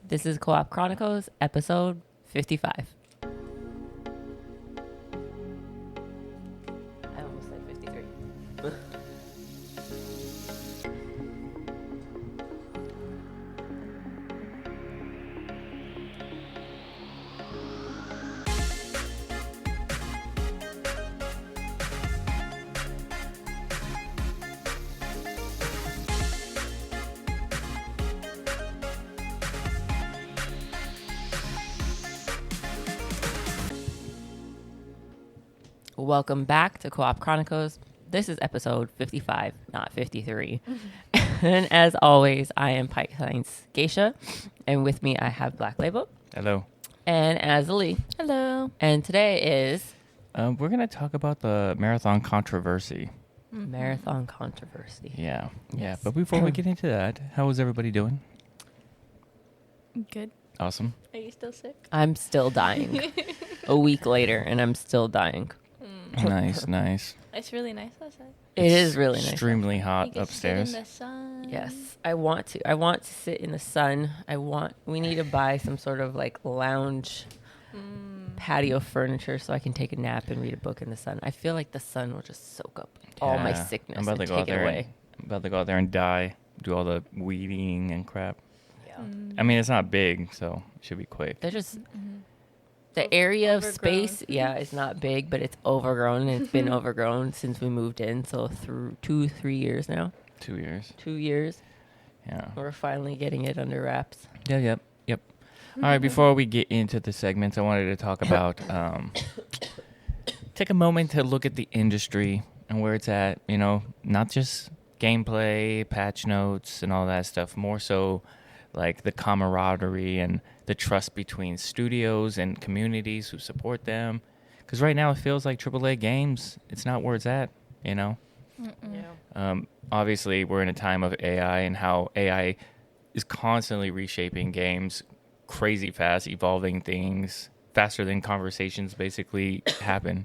This is Co-op Chronicles, episode 55. I almost said 53. Welcome back to Co-op Chronicles. This is episode 55, not 53. And as always, I am Pike's Geisha. And with me, I have Blacklabel. Hello. And Azzilee. Hello. And today is... We're going to talk about the marathon controversy. Marathon controversy. Yeah. Yes. Yeah. But before we get into that, how is everybody doing? Good. Awesome. Are you still sick? I'm still dying. A week later, and I'm still dying. Nice, nice. It's really nice outside. It is really nice. Extremely You hot can upstairs. sit in the sun. Yes, I want to sit in the sun. We need to buy some sort of like lounge patio furniture so I can take a nap and read a book in the sun. I feel like the sun will just soak up all my Yeah. sickness I'm about and to go out take it there. away. I'm about to go out there and die. Do all the weeding and crap. Yeah. I mean, it's not big, so it should be quick. They're just the area of Overgrown. space. Yeah, it's not big, but it's overgrown, and it's been overgrown since we moved in. So through 2-3 years now. 2 years. 2 years. Yeah. We're finally getting it under wraps. Yeah, yep. All right, before we get into the segments, I wanted to talk about take a moment to look at the industry and where it's at, you know, not just gameplay, patch notes, and all that stuff, more so like the camaraderie and the trust between studios and communities who support them. Because right now it feels like AAA games, it's not where it's at, you know? Yeah. Obviously, we're in a time of AI and how AI is constantly reshaping games crazy fast, evolving things faster than conversations basically happen.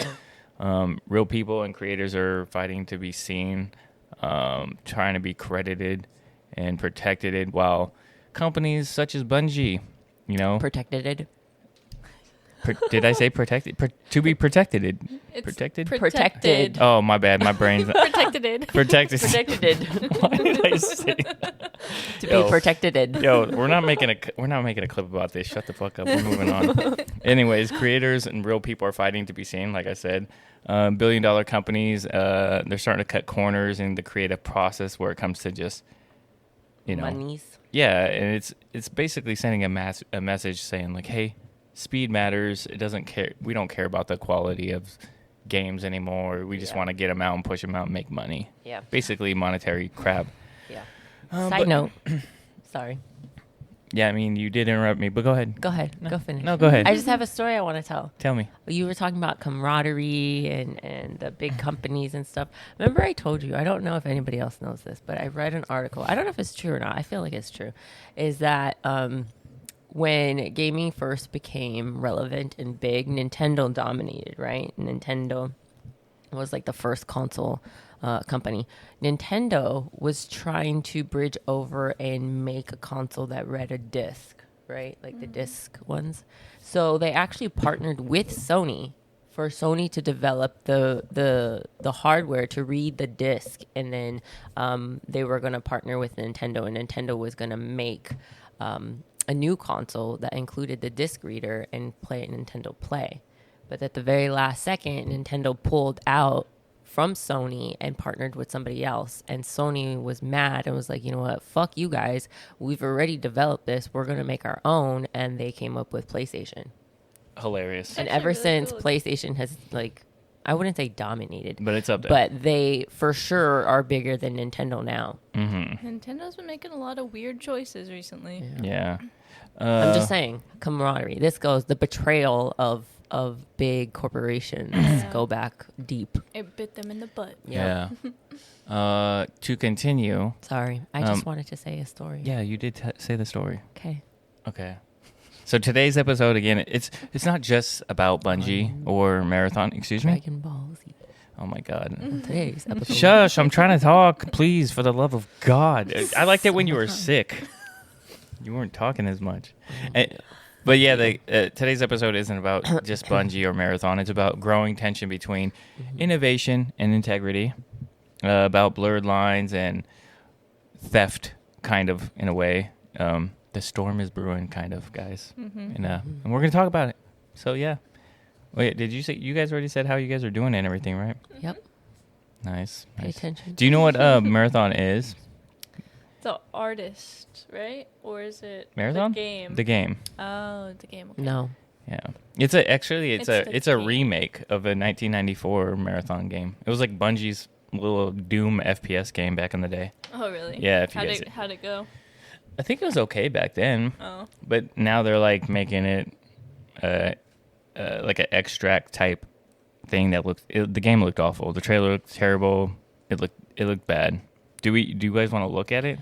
Real people and creators are fighting to be seen, trying to be credited and protected, while companies such as Bungie, you know, Protected it. did I say protected? To be protected. It's Protected? Protected. Oh, my bad. My brain's Protected it. protected. Protected it. Why did I say? To Yo. be protected it. Yo, we're not making a clip about this. Shut the fuck up. We're moving on. Anyways, creators and real people are fighting to be seen. Like I said, billion-dollar companies, they're starting to cut corners in the creative process where it comes to just, you know, Monies. yeah, and it's basically sending a message saying like, hey, speed matters. It doesn't care. We don't care about the quality of games anymore. We just Yeah. want to get them out and push them out and make money. Yeah. Basically, monetary crap. Yeah. But- Side note. Sorry. Yeah, I mean, you did interrupt me, but go ahead. Go ahead. Go finish. No, go ahead. I just have a story I want to tell. Tell me. You were talking about camaraderie and the big companies and stuff. Remember I told you, I don't know if anybody else knows this, but I read an article. I don't know if it's true or not. I feel like it's true. Is that when gaming first became relevant and big, Nintendo dominated, right? Nintendo was like the first console company. Nintendo was trying to bridge over and make a console that read a disc, right? Like the disc ones. So they actually partnered with Sony for Sony to develop the hardware to read the disc, and then they were going to partner with Nintendo, and Nintendo was going to make a new console that included the disc reader and play Nintendo Play. But at the very last second, Nintendo pulled out from Sony and partnered with somebody else. And Sony was mad and was like, you know what, fuck you guys. We've already developed this. We're going to make our own. And they came up with PlayStation. Hilarious. And Actually ever really since, cool. PlayStation has, like, I wouldn't say dominated, But it's up there. but they for sure are bigger than Nintendo now. Mm-hmm. Nintendo's been making a lot of weird choices recently. Yeah. I'm just saying, camaraderie. This goes, the betrayal of big corporations go back deep. It bit them in the butt. Yeah. To continue. Sorry, I just wanted to say a story. Yeah, you did say the story. Okay. Okay. So today's episode, again, it's not just about Bungie or Marathon. Excuse me? Dragon Ball Z. Oh, my God. Today's episode. Shush, I'm trying to talk. Please, for the love of God. I liked it when you were sick. You weren't talking as much. But yeah, today's episode isn't about just Bungie or Marathon. It's about growing tension between innovation and integrity, about blurred lines and theft, kind of, in a way. The storm is brewing, kind of, guys. And we're going to talk about it. So, yeah. Wait, did you say, you guys already said how you guys are doing it and everything, right? Yep. Nice. Pay attention. Do you know what Marathon is? The artist, right? Or is it Marathon? the game? The game. Oh, the game. Okay. No. Yeah. It's a game. remake of a 1994 Marathon game. It was like Bungie's little Doom FPS game back in the day. Oh, really? Yeah, if you How'd it go? I think it was okay back then. Oh. But now they're like making it like an extract type thing that the game looked awful. The trailer looked terrible. It looked bad. Do you guys want to look at it?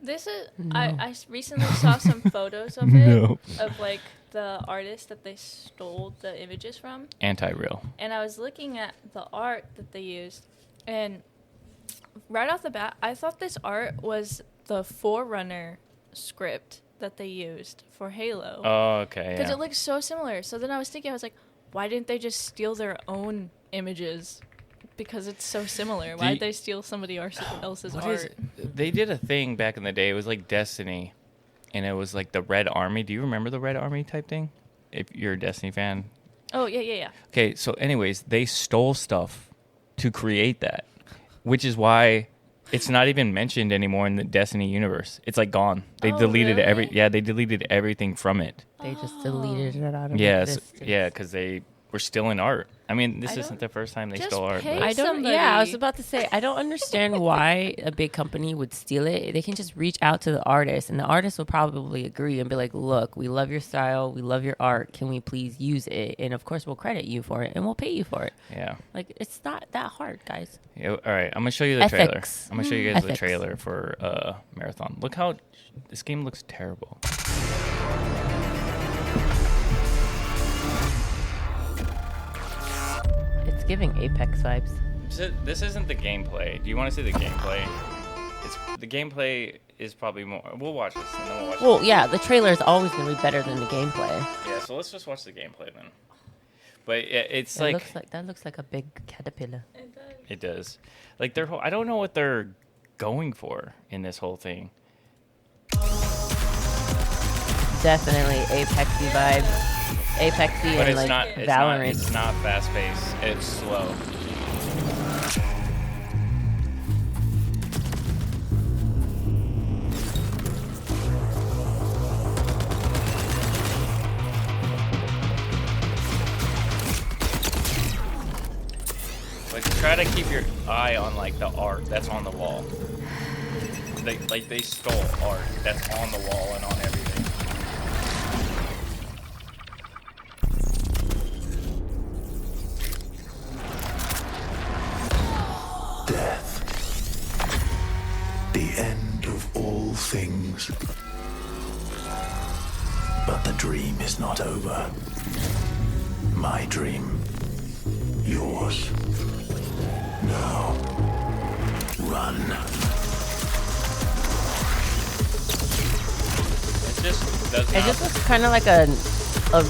This is. No. I recently saw some photos of it of like the artist that they stole the images from, Antireal. and I was looking at the art that they used, and right off the bat, I thought this art was the Forerunner script that they used for Halo. Oh, okay. Because Yeah. it looks so similar. So then I was thinking, I was like, why didn't they just steal their own images? Because it's so similar. Why did they steal somebody else's What art? is it? They did a thing back in the day. It was like Destiny, and it was like the Red Army. Do you remember the Red Army type thing? If you're a Destiny fan. Oh, yeah. Okay, so anyways, they stole stuff to create that, which is why it's not even mentioned anymore in the Destiny universe. It's like gone. They Oh, deleted really? they deleted everything from it. They just deleted it out of Yes, existence. yeah, because they were stealing art. I mean, this I isn't don't- the first time they just stole art. pay But I don't. somebody. Yeah, I was about to say I don't understand why a big company would steal it. They can just reach out to the artist, and the artist will probably agree and be like, "Look, we love your style, we love your art. Can we please use it? And of course, we'll credit you for it, and we'll pay you for it. yeah. Like it's not that hard, guys." Yeah, all right, I'm gonna show you the Ethics. trailer. I'm gonna show you guys the Ethics. trailer for Marathon. Look how this game looks terrible. It's giving Apex vibes. This isn't the gameplay. Do you want to see the gameplay? The gameplay is probably more. We'll watch this and then we'll watch. Well, yeah, the trailer is always going to be better than the gameplay. Yeah, so let's just watch the gameplay then. But yeah, it's That looks like a big caterpillar. it does. Like their whole. I don't know what they're going for in this whole thing. Definitely Apexy vibes. Apexy But and it's like not. Valorant. It's not fast paced. It's slow. Like try to keep your eye on like the art that's on the wall. They stole art that's on the wall and on everything. Death. The end of all things. But the dream is not over. My dream. Yours. Now. Run. It just does It not. just looks kind of like a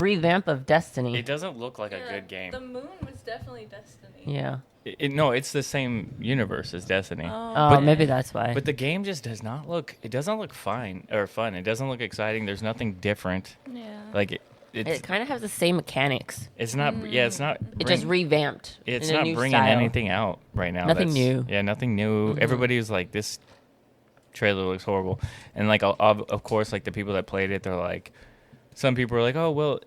revamp of Destiny. It doesn't look like a good game. The moon was definitely Destiny. Yeah. No, it's the same universe as Destiny. Oh, maybe that's why. But the game just does not look. It doesn't look fine or fun. It doesn't look exciting. There's nothing different. Yeah. Like it it's kind of has the same mechanics. it's not. Yeah, it's not. It just revamped. It's in a not new bringing style. anything out right now. Nothing new. Yeah, nothing new. Everybody was like, this trailer looks horrible, and like of course, like the people that played it, they're like, some people are like, oh well,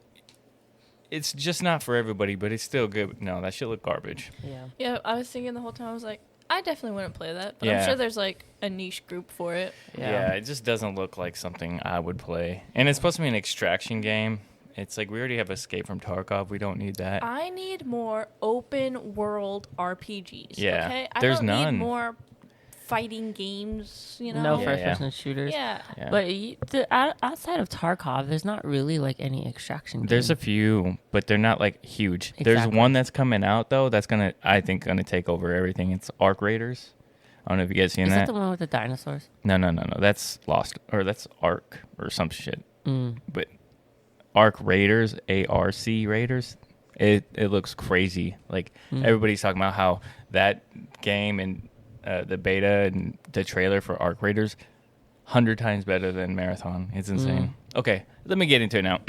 it's just not for everybody, but it's still good. No, that shit look garbage. Yeah. Yeah, I was thinking the whole time, I was like, I definitely wouldn't play that. But Yeah. I'm sure there's like a niche group for it. Yeah, it just doesn't look like something I would play. And it's supposed to be an extraction game. It's like we already have Escape from Tarkov. We don't need that. I need more open world RPGs. Yeah, Okay? I there's don't none. need more fighting games, you know? No Yeah, first-person shooters. Yeah. Yeah. But outside of Tarkov, there's not really like any extraction. There's a game. few, but they're not like huge. There's Exactly. one that's coming out though. That's I think gonna take over everything. It's Arc Raiders. I don't know if you guys seen Is that. that the one with the dinosaurs? No. That's Lost, or that's Ark or some shit. Mm. But Ark Raiders, ARC Raiders, it looks crazy. Like everybody's talking about how that game and the beta and the trailer for Ark Raiders 100 times better than Marathon. It's insane. Okay, let me get into it now.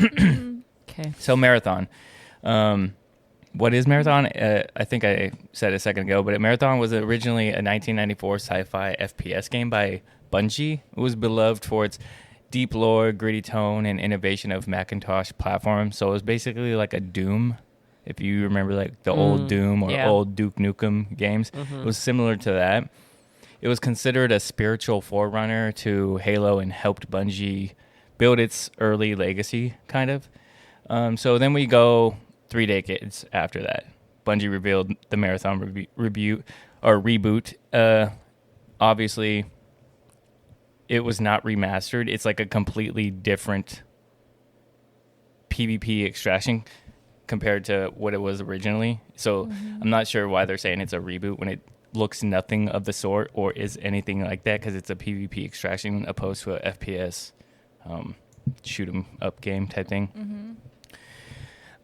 Okay. So Marathon. What is Marathon? I think I said a second ago, but Marathon was originally a 1994 sci-fi FPS game by Bungie. It was beloved for its deep lore, gritty tone, and innovation of Macintosh platform. So it was basically like a Doom. If you remember like the old Doom or old Duke Nukem games, it was similar to that. It was considered a spiritual forerunner to Halo and helped Bungie build its early legacy, kind of. So then we go 3 decades after that. Bungie revealed the Marathon reboot. Obviously, it was not remastered. It's like a completely different PvP extraction compared to what it was originally. So I'm not sure why they're saying it's a reboot when it looks nothing of the sort or is anything like that, because it's a PvP extraction opposed to a FPS shoot 'em up game type thing.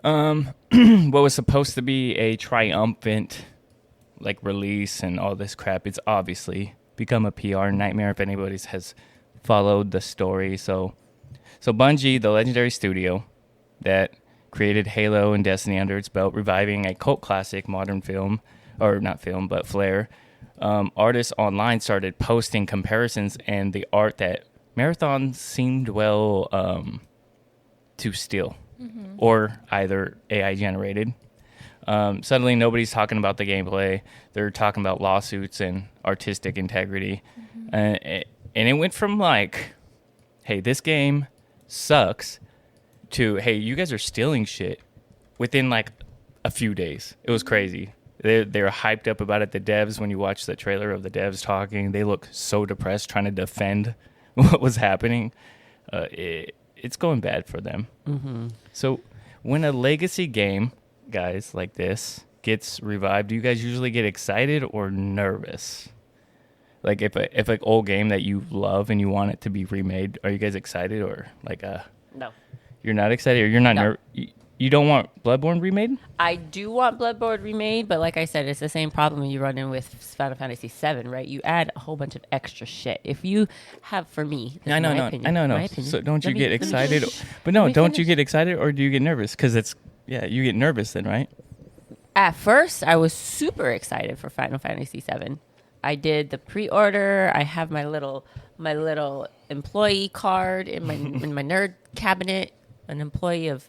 What was supposed to be a triumphant like release and all this crap, it's obviously become a PR nightmare if anybody has followed the story. So Bungie, the legendary studio that created Halo and Destiny under its belt, reviving a cult classic modern film, or not film, but Flare. Artists online started posting comparisons and the art that Marathon seemed well to steal, or either AI generated. Suddenly nobody's talking about the gameplay. They're talking about lawsuits and artistic integrity. And it went from like, hey, this game sucks, to, hey, you guys are stealing shit within like a few days. It was crazy. They were hyped up about it. The devs, when you watch the trailer of the devs talking, they look so depressed trying to defend what was happening. It's going bad for them. So when a legacy game, guys, like this gets revived, do you guys usually get excited or nervous? Like if an old game that you love and you want it to be remade, are you guys excited or like No. You're not excited, or you're not nervous? You don't want Bloodborne remade? I do want Bloodborne remade, but like I said, it's the same problem you run in with Final Fantasy VII, right? You add a whole bunch of extra shit. If you have, for me, I know. So don't you get excited? But no, don't you get excited or do you get nervous? Because you get nervous then, right? At first, I was super excited for Final Fantasy VII. I did the pre-order. I have my little employee card in my nerd cabinet. An employee of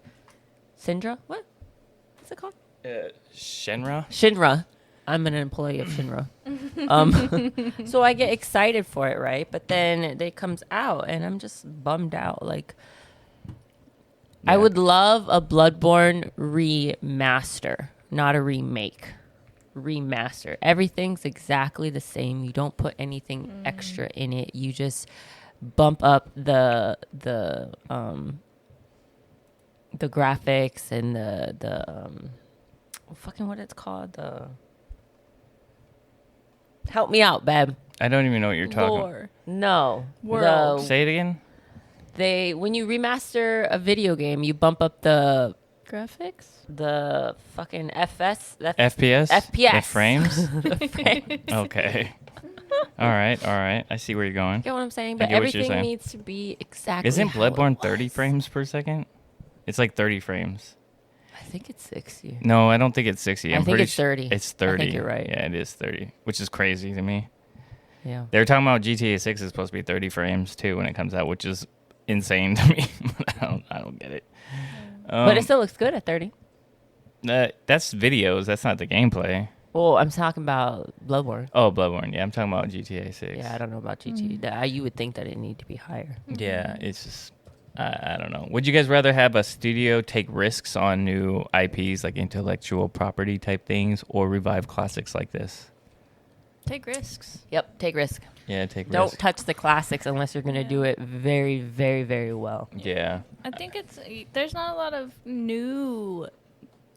Syndra? What's it called? Shinra. I'm an employee of Shinra. So I get excited for it, right? But then it comes out, and I'm just bummed out. Like, I would love a Bloodborne remaster, not a remake. Remaster. Everything's exactly the same. You don't put anything extra in it. You just bump up the graphics and the fucking what it's called, help me out, babe. I don't even know what you're talking about. No. World. Say it again. When you remaster a video game, you bump up the Graphics? the fucking FPS. FPS? FPS. The frames? The frames. Okay. All right. I see where you're going. Get what I'm saying? I But get what you're everything saying. needs to be exactly Isn't how it Bloodborne 30 was. frames per second? It's like 30 frames. I think it's 60. No, I don't think it's 60. I I'm think pretty it's 30. It's 30. I think you're right. Yeah, it is 30, which is crazy to me. Yeah. They were talking about GTA 6 is supposed to be 30 frames too when it comes out, which is insane to me. I don't get it. But it still looks good at 30. That's videos. That's not the gameplay. Well, I'm talking about Bloodborne. Oh, Bloodborne. Yeah, I'm talking about GTA 6. Yeah, I don't know about GT. You would think that it need to be higher. Yeah, it's just I don't know. Would you guys rather have a studio take risks on new IPs like intellectual property type things, or revive classics like this? Take risks. Yep, take risk. Yeah, take Don't risks. touch the classics unless you're going to do it very, very, very well. Yeah. I think there's not a lot of new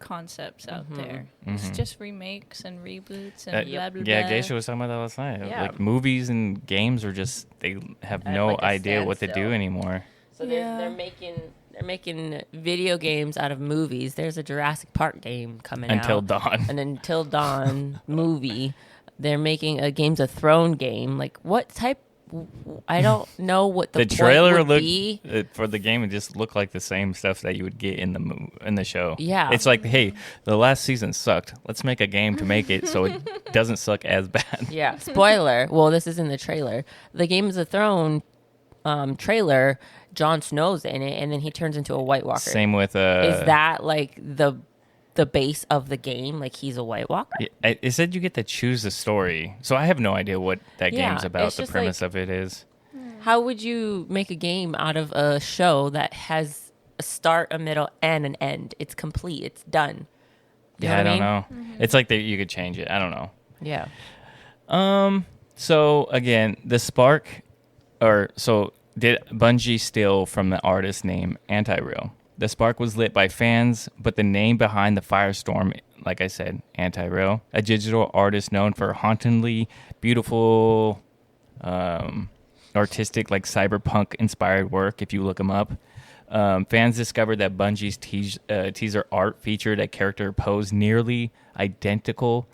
concepts out there. It's just remakes and reboots and blah, blah, Yeah, blah. Geisha was talking about that last night. Yeah. Like movies and games are just, they have At, no like, a idea what to do standstill. anymore. So Yeah. they're making video games out of movies. There's a Jurassic Park game coming Until out. Dawn. An Until Dawn movie. They're making a Games of Thrones game. Like, what type? I don't know what the The point trailer would looked be. for the game. It just looked like the same stuff that you would get in the show. Yeah. It's like, hey, the last season sucked. Let's make a game to make it so it doesn't suck as bad. Yeah. Spoiler. Well, this is in the trailer. The Games of Thrones trailer. Jon Snow's in it, and then he turns into a White Walker. Same with Is that like the base of the game? Like, he's a White Walker? It said you get to choose the story, so I have no idea what that Yeah, game's about. it's The just premise of it is. How would you make a game out of a show that has a start, a middle, and an end? It's complete. It's done. You Yeah, I know don't what I know. It's like you could change it. I don't know. Yeah. So again, the spark, did Bungie steal from the artist name Antireal? The spark was lit by fans, but the name behind the firestorm, like I said, Antireal, a digital artist known for hauntingly beautiful, artistic, like cyberpunk-inspired work. If you look him up, fans discovered that Bungie's teaser art featured a character pose nearly identical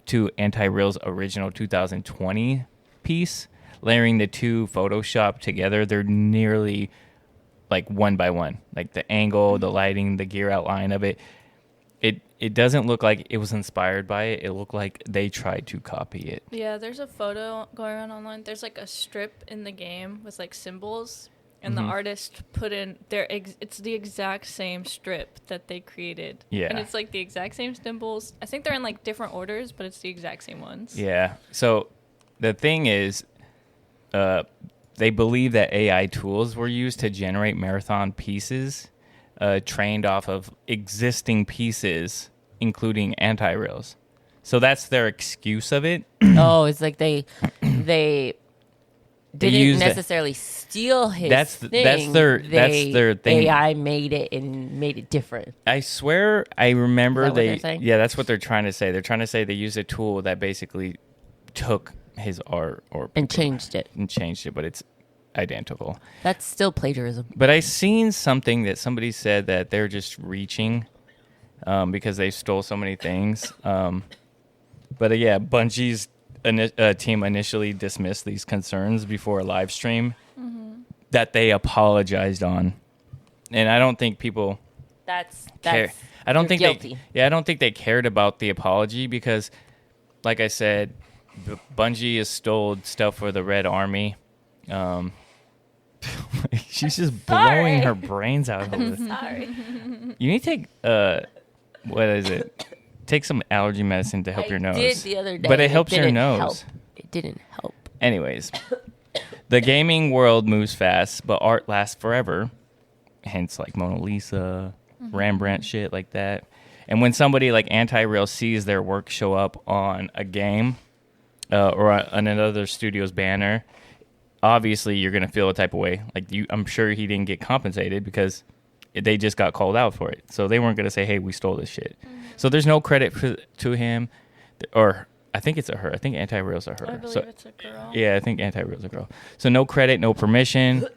to Antireal's original 2020 piece. Layering the two Photoshop together, they're nearly like one by one. Like the angle, the lighting, the gear outline of it. It doesn't look like it was inspired by it. It looked like they tried to copy it. Yeah, there's a photo going around online. There's like a strip in the game with like symbols, and the artist put in it's the exact same strip that they created. Yeah. And it's like the exact same symbols. I think they're in like different orders, but it's the exact same ones. Yeah. So the thing is, they believe that AI tools were used to generate marathon pieces trained off of existing pieces, including Antireals. So that's their excuse of it. Oh, it's like they didn't used it. necessarily steal his That's thing. their thing. AI made it and made it different. I swear I remember Is that what they're saying? Yeah, that's what they're trying to say. They're trying to say they used a tool that basically took his art And changed it. but it's identical. That's still plagiarism. But I seen something that somebody said that they're just reaching because they stole so many things. But yeah, Bungie's team initially dismissed these concerns before a live stream that they apologized on, and I don't think people care. I don't think guilty. I don't think they cared about the apology because, like I said, Bungie has stole stuff for the Red Army. She's just blowing her brains out. Sorry. You need to take what is it? Take some allergy medicine to help your nose. I did the other day. But it helps your didn't nose. help. It didn't help. Anyways, the gaming world moves fast, but art lasts forever. Hence, like Mona Lisa, Rembrandt shit like that. And when somebody like Antireal sees their work show up on a game or on another studio's banner, obviously you're gonna feel a type of way. Like I'm sure he didn't get compensated because they just got called out for it. So they weren't gonna say, "Hey, we stole this shit." So there's no credit to him, or I think it's a her. I think Antireal's a her. I believe So, it's a girl. yeah, I think Antireal's a girl. So no credit, no permission.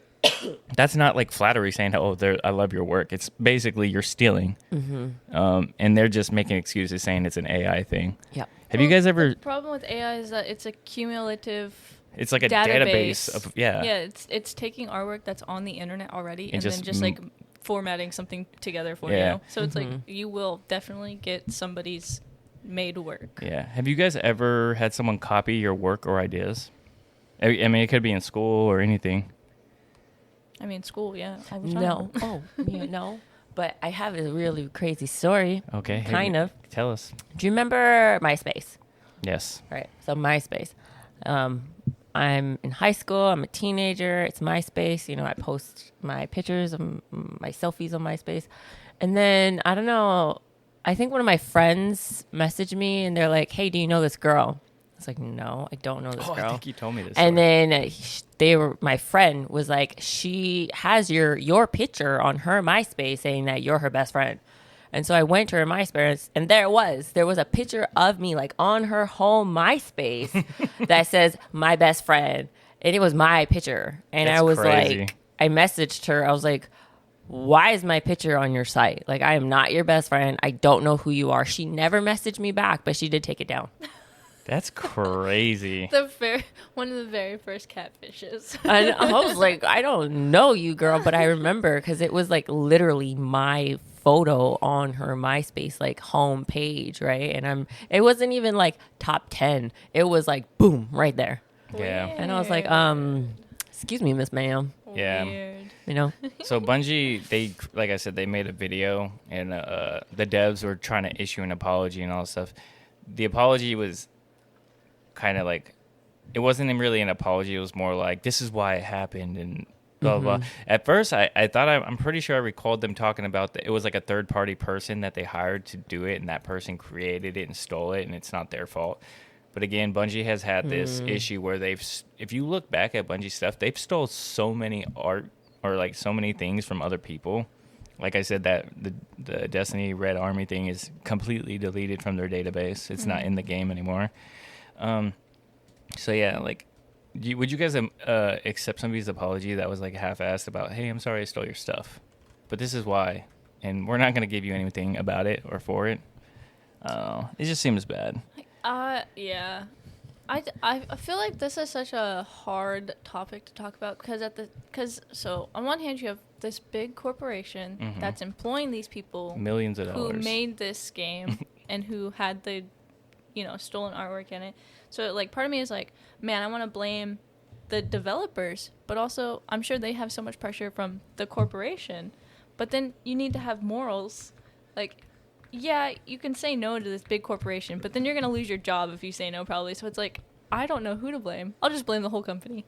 That's not like flattery saying, "Oh, I love your work." It's basically you're stealing, and they're just making excuses saying it's an AI thing. Yep. Have you guys ever? The problem with AI is that it's a cumulative. It's like a database of Yeah, it's taking artwork that's on the internet already and then just like formatting something together for you. So it's like you will definitely get somebody's made work. Yeah. Have you guys ever had someone copy your work or ideas? I mean, it could be in school or anything. I mean, school, yeah, all the time. No. Oh, yeah, no. But I have a really crazy story. Okay. Kind of. Tell us. Do you remember MySpace? Yes. Right. So MySpace. I'm in high school. I'm a teenager. It's MySpace. You know, I post my pictures of my selfies on MySpace. And then, I don't know, I think one of my friends messaged me and they're like, "Hey, do you know this girl?" I was like, "No, I don't know this girl." I think you told me this. And then my friend was like, "She has your picture on her MySpace saying that you're her best friend." And so I went to her MySpace, and there was a picture of me like on her home MySpace that says my best friend, and it was my picture. And That's I was crazy. like, I messaged her. I was like, why is my picture on your site? Like, I am not your best friend. I don't know who you are. She never messaged me back, but she did take it down. That's crazy. One of the very first catfishes. And I was like, I don't know you, girl, but I remember because it was like literally my photo on her MySpace like home page, right? And it wasn't even like top 10. It was like boom right there. Yeah. And I was like, excuse me, Miss Ma'am. Yeah. Weird. You know, So Bungie, like I said, they made a video, and the devs were trying to issue an apology and all that stuff. The apology was kind of like, it wasn't even really an apology. It was more like, this is why it happened, and blah, blah, blah. At first, I thought, I'm pretty sure I recalled them talking about that. It was like a third-party person that they hired to do it, and that person created it and stole it, and it's not their fault. But again, Bungie has had this issue where if you look back at Bungie stuff, they've stole so many art or like so many things from other people. Like I said, that the Destiny Red Army thing is completely deleted from their database. It's not in the game anymore. So yeah, like, would you guys accept somebody's apology that was like half-assed about, hey, I'm sorry I stole your stuff, but this is why, and we're not going to give you anything about it or for it? It just seems bad. Yeah. I feel like this is such a hard topic to talk about because so on one hand you have this big corporation that's employing these people, Millions of who dollars. made this game and who had the stolen artwork in it. So like part of me is like, man, I want to blame the developers, but also I'm sure they have so much pressure from the corporation. But then you need to have morals. Like, yeah, you can say no to this big corporation, but then you're going to lose your job if you say no, probably. So it's like, I don't know who to blame. I'll just blame the whole company.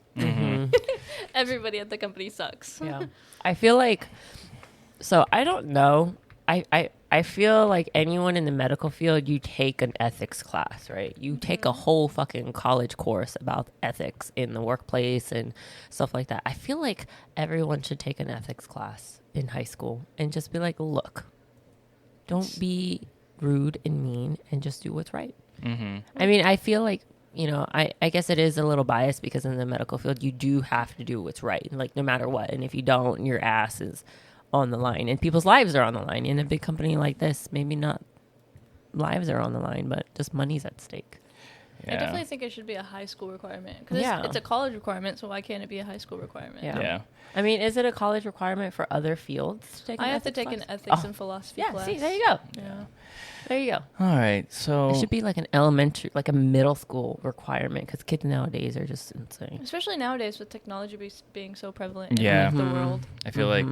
Everybody at the company sucks. yeah. I feel like, so I don't know. I feel like anyone in the medical field, you take an ethics class, right? You take a whole fucking college course about ethics in the workplace and stuff like that. I feel like everyone should take an ethics class in high school and just be like, look, don't be rude and mean and just do what's right. I mean, I feel like, I guess it is a little biased because in the medical field, you do have to do what's right, like no matter what. And if you don't, your ass is on the line and people's lives are on the line. In a big company like this, maybe not lives are on the line, but just money's at stake. Yeah. I definitely think it should be a high school requirement because it's a college requirement, so why can't it be a high school requirement? Yeah. I mean, is it a college requirement for other fields to take? I have to take an ethics and philosophy class. See, there you go. Yeah. There you go. All right. So It should be like an elementary, like a middle school requirement because kids nowadays are just insane. Especially nowadays with technology being so prevalent in Yeah. the world. I feel like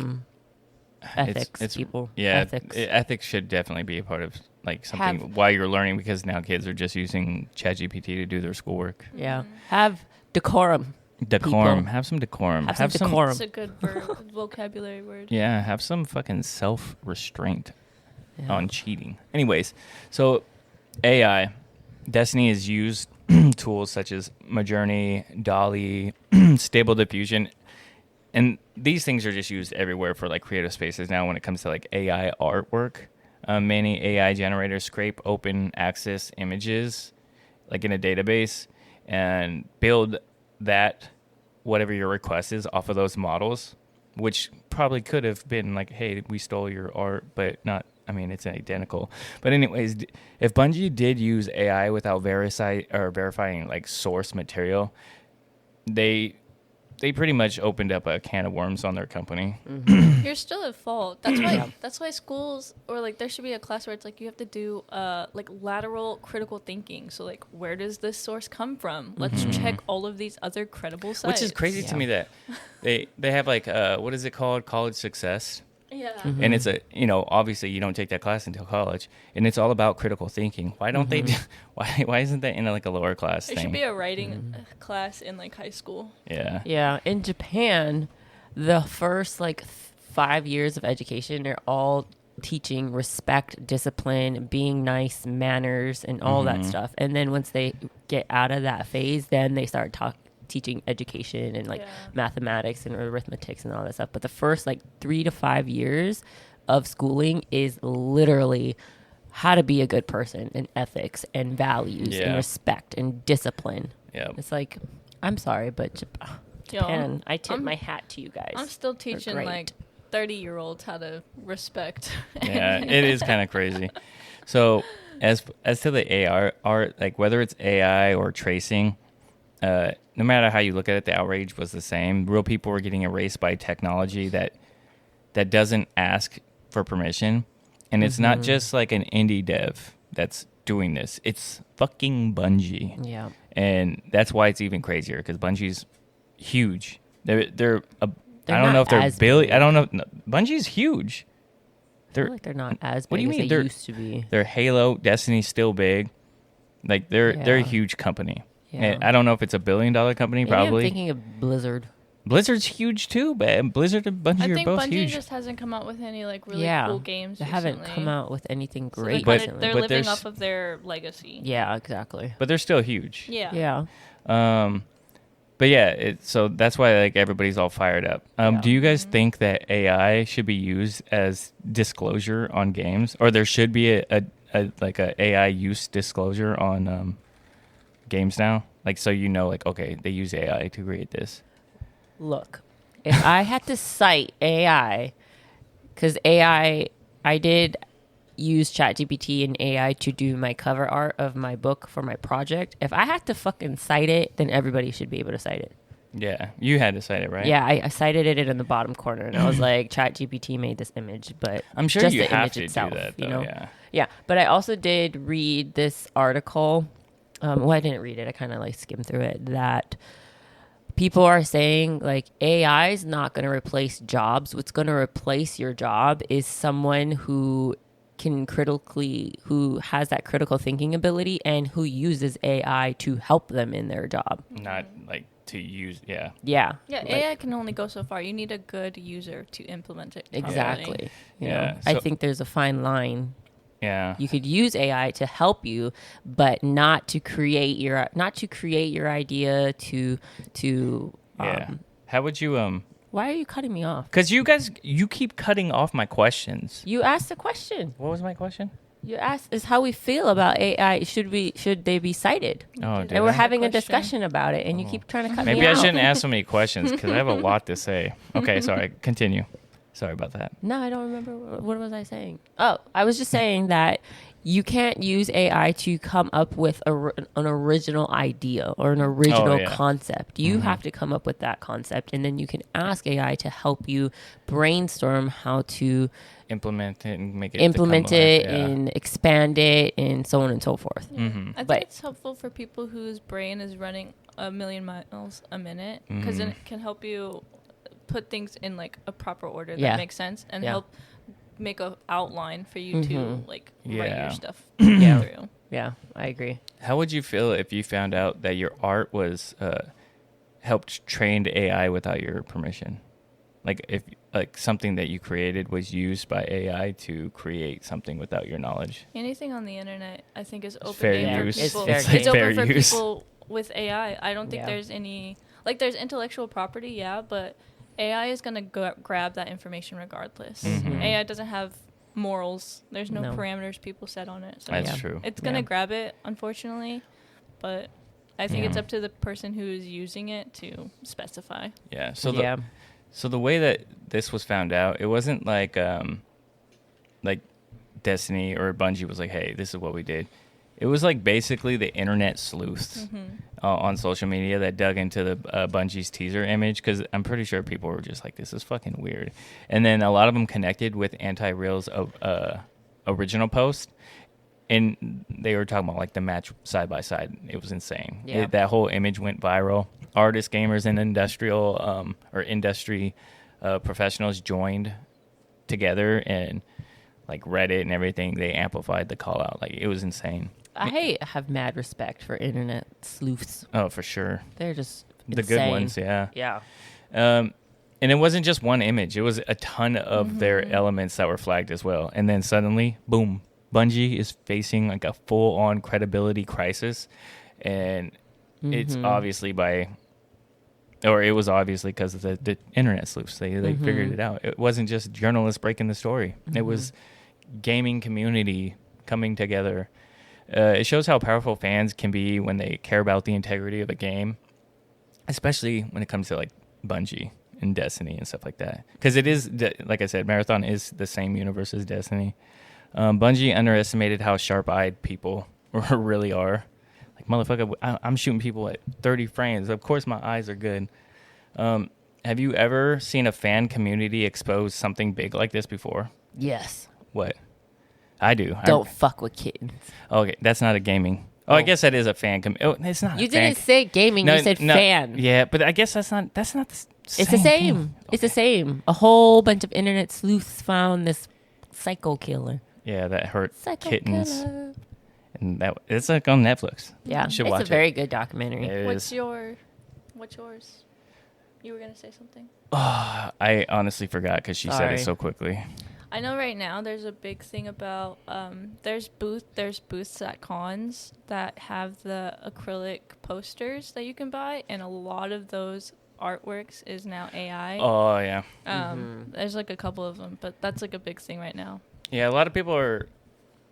Ethics, people. Yeah, Ethics. ethics should definitely be a part of like something while you're learning, because now kids are just using ChatGPT to do their schoolwork. Yeah. Have decorum. Decorum. People. Have some decorum. Have some decorum. It's a good vocabulary word. Yeah, have some fucking self-restraint on cheating. Anyways, so AI, Destiny has used tools such as Midjourney, DALL-E, Stable Diffusion, and these things are just used everywhere for like creative spaces now when it comes to like AI artwork. Many AI generators scrape open access images like in a database and build that whatever your request is off of those models, which probably could have been like, hey, we stole your art, but not, I mean, it's identical. But anyways, if Bungie did use AI without verifying like source material, they pretty much opened up a can of worms on their company. You're still at fault. That's why schools, or like there should be a class where it's like you have to do like lateral critical thinking. So like, where does this source come from? Let's check all of these other credible sites. Which is crazy to me that they have like what is it called? College Success. Yeah. And it's obviously you don't take that class until college, and it's all about critical thinking. Why don't they why isn't that in like a lower class There thing? should be a writing class in like high school. Yeah. Yeah. In Japan, the first like 5 years of education, they're all teaching respect, discipline, being nice, manners, and all that stuff. And then once they get out of that phase, then they start teaching education and like mathematics and arithmetics and all that stuff. But the first like 3 to 5 years, of schooling is literally how to be a good person and ethics and values and respect and discipline. Yeah. It's like, I'm sorry, but Japan, I tip my hat to you guys. I'm still teaching like 30-year-olds how to respect. Yeah, it is kind of crazy. So as to the AR art, like whether it's AI or tracing, no matter how you look at it, the outrage was the same. Real people were getting erased by technology that doesn't ask for permission. And it's not just like an indie dev that's doing this. It's fucking Bungie. Yeah. And that's why it's even crazier, because Bungie's huge. They're I don't not know if they're as billion. big. I don't know. No, Bungie's huge. I feel like they're not as big What do you as mean? they used to be. They're Halo, Destiny's still big. Like they're a huge company. Yeah. And I don't know if it's $1 billion company. Maybe Probably. I'm thinking of Blizzard. Blizzard's huge too, but Blizzard and Bungie I are think both Bungie huge. just hasn't come out with any like really cool games. They recently. haven't come out with anything So great. they're, recently. they're But living there's- off of their legacy. Yeah, exactly. But they're still huge. Yeah. Yeah. But yeah, so that's why like everybody's all fired up. Yeah. Do you guys think that AI should be used as disclosure on games, or there should be a AI use disclosure on games now? Like, so you know, like, okay, they use AI to create this. Look, if I had to cite AI, because AI, I did use ChatGPT and AI to do my cover art of my book for my project. If I had to fucking cite it, then everybody should be able to cite it. Yeah, you had to cite it, right? Yeah, I cited it in the bottom corner, and I was like, ChatGPT made this image, but I'm sure just you the have image to itself, do that, though. you know? Yeah. Yeah, but I also did read this article. Well, I didn't read it. I kind of like skimmed through it. That people are saying like AI is not going to replace jobs. What's going to replace your job is someone who who has that critical thinking ability and who uses AI to help them in their job. Not like to use. Yeah. Yeah. Yeah, Like, AI can only go so far. You need a good user to implement it properly. exactly. You Yeah, know, I so- think there's a fine line. Yeah. You could use AI to help you, but not to create your idea to Yeah. How would you Why are you cutting me off? Because you keep cutting off my questions. You asked a question. What was my question? You asked is how we feel about AI. Should they be cited? Oh, Did did And we're I? having a Question. discussion about it, and you keep trying to cut Maybe me I out. shouldn't ask so many questions because I have a lot to say. Okay, sorry. Continue. Sorry about that. No, I don't remember. What was I saying? Oh, I was just saying that you can't use AI to come up with an original idea or an original yeah. concept. You have to come up with that concept, and then you can ask AI to help you brainstorm how to Implement it and make it implement become it alive, yeah. and expand it and so on and so forth. Mm-hmm. I think But- it's helpful for people whose brain is running 1,000,000 miles a minute because then it can help you put things in like a proper order that Yeah. makes sense and Yeah. help make a outline for you to like write Yeah. your stuff Yeah. through. Yeah, I agree. How would you feel if you found out that your art was helped trained AI without your permission? Like if like something that you created was used by AI to create something without your knowledge. Anything on the internet, I think, is open fair game use. for people. It's fair open use. for people with AI. I don't think Yeah. there's any like there's intellectual property, yeah, but AI is gonna grab that information regardless. Mhm. AI doesn't have morals. There's no No. parameters people set on it. So That's Yeah. true. it's gonna Yeah. grab it, unfortunately, but I think it's Yeah. up to the person who is using it to specify. Yeah. So yeah. So the way that this was found out, it wasn't like Destiny or Bungie was like, "Hey, this is what we did." It was like basically the internet sleuths on social media that dug into the Bungie's teaser image because I'm pretty sure people were just like, "This is fucking weird," and then a lot of them connected with Antireal's original post. And they were talking about like the match side by side. It was insane. Yeah. That whole image went viral. Artists, gamers, and industry professionals joined together and like Reddit and everything. They amplified the call out. Like it was insane. I have mad respect for internet sleuths. Oh, for sure. They're just The good insane. ones, yeah. Yeah. And it wasn't just one image. It was a ton of their elements that were flagged as well. And then suddenly, boom, Bungie is facing like a full-on credibility crisis. And it's obviously by or it was obviously because of the internet sleuths. They figured it out. It wasn't just journalists breaking the story. It was gaming community coming together. It shows how powerful fans can be when they care about the integrity of a game, especially when it comes to like Bungie and Destiny and stuff like that. Because it is, like I said, Marathon is the same universe as Destiny. Bungie underestimated how sharp-eyed people really are. Like, motherfucker, I'm shooting people at 30 frames. Of course my eyes are good. Have you ever seen a fan community expose something big like this before? Yes. What? I do. Don't fuck with kittens. Okay, that's not a gaming. Oh, I guess that is a fan. It's not. You didn't say gaming. You said fan. Yeah, but I guess that's not the same. It's the same. Thing. It's the same. A whole bunch of internet sleuths found this psycho killer. Yeah, that hurt Psycho kittens. killer. And it's like on Netflix. Yeah, you should it's watch a very good documentary. What's yours? You were gonna say something. I honestly forgot because she said it so quickly. I know right now there's a big thing about there's booths at cons that have the acrylic posters that you can buy, and a lot of those artworks is now AI. Oh yeah. There's like a couple of them, but that's like a big thing right now. Yeah, a lot of people are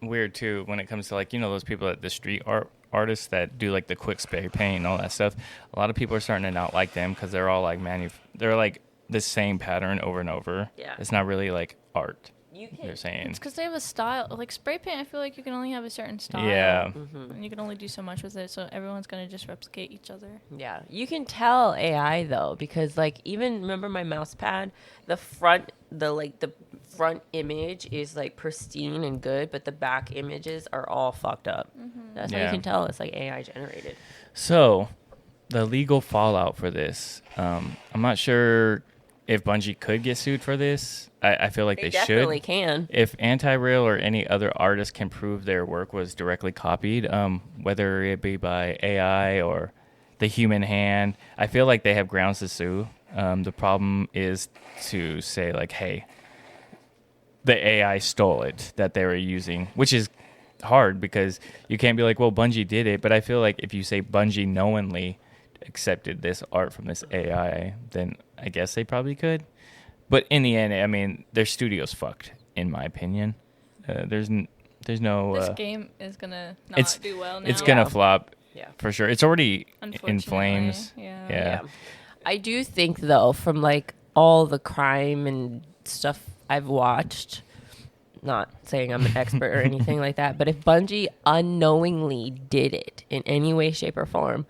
weird too when it comes to like, you know, those people at the street artists that do like the quick spray paint and all that stuff. A lot of people are starting to not like them because they're all like they're like the same pattern over and over. Yeah. It's not really like art. They're It's saying. because they have a style. Like spray paint, I feel like you can only have a certain style. Yeah. And you can only do so much with it, so everyone's going to just replicate each other. Yeah, you can tell AI though, because like even remember my mouse pad, the front image is like pristine and good, but the back images are all fucked up. That's how you can tell it's like AI generated. So, the legal fallout for this, I'm not sure if Bungie could get sued for this. I feel like they definitely should. Can. If Antireal or any other artist can prove their work was directly copied, whether it be by AI or the human hand, I feel like they have grounds to sue. The problem is to say like, hey, the AI stole it that they were using, which is hard because you can't be like, well, Bungie did it. But I feel like if you say Bungie knowingly accepted this art from this AI, then I guess they probably could. But in the end, I mean, their studio's fucked, in my opinion. There's no. This game is gonna not do well now. It's gonna flop, for sure. It's already in Unfortunately, flames. Yeah. I do think though, from like all the crime and stuff I've watched, not saying I'm an expert or anything like that, but if Bungie unknowingly did it in any way, shape, or form,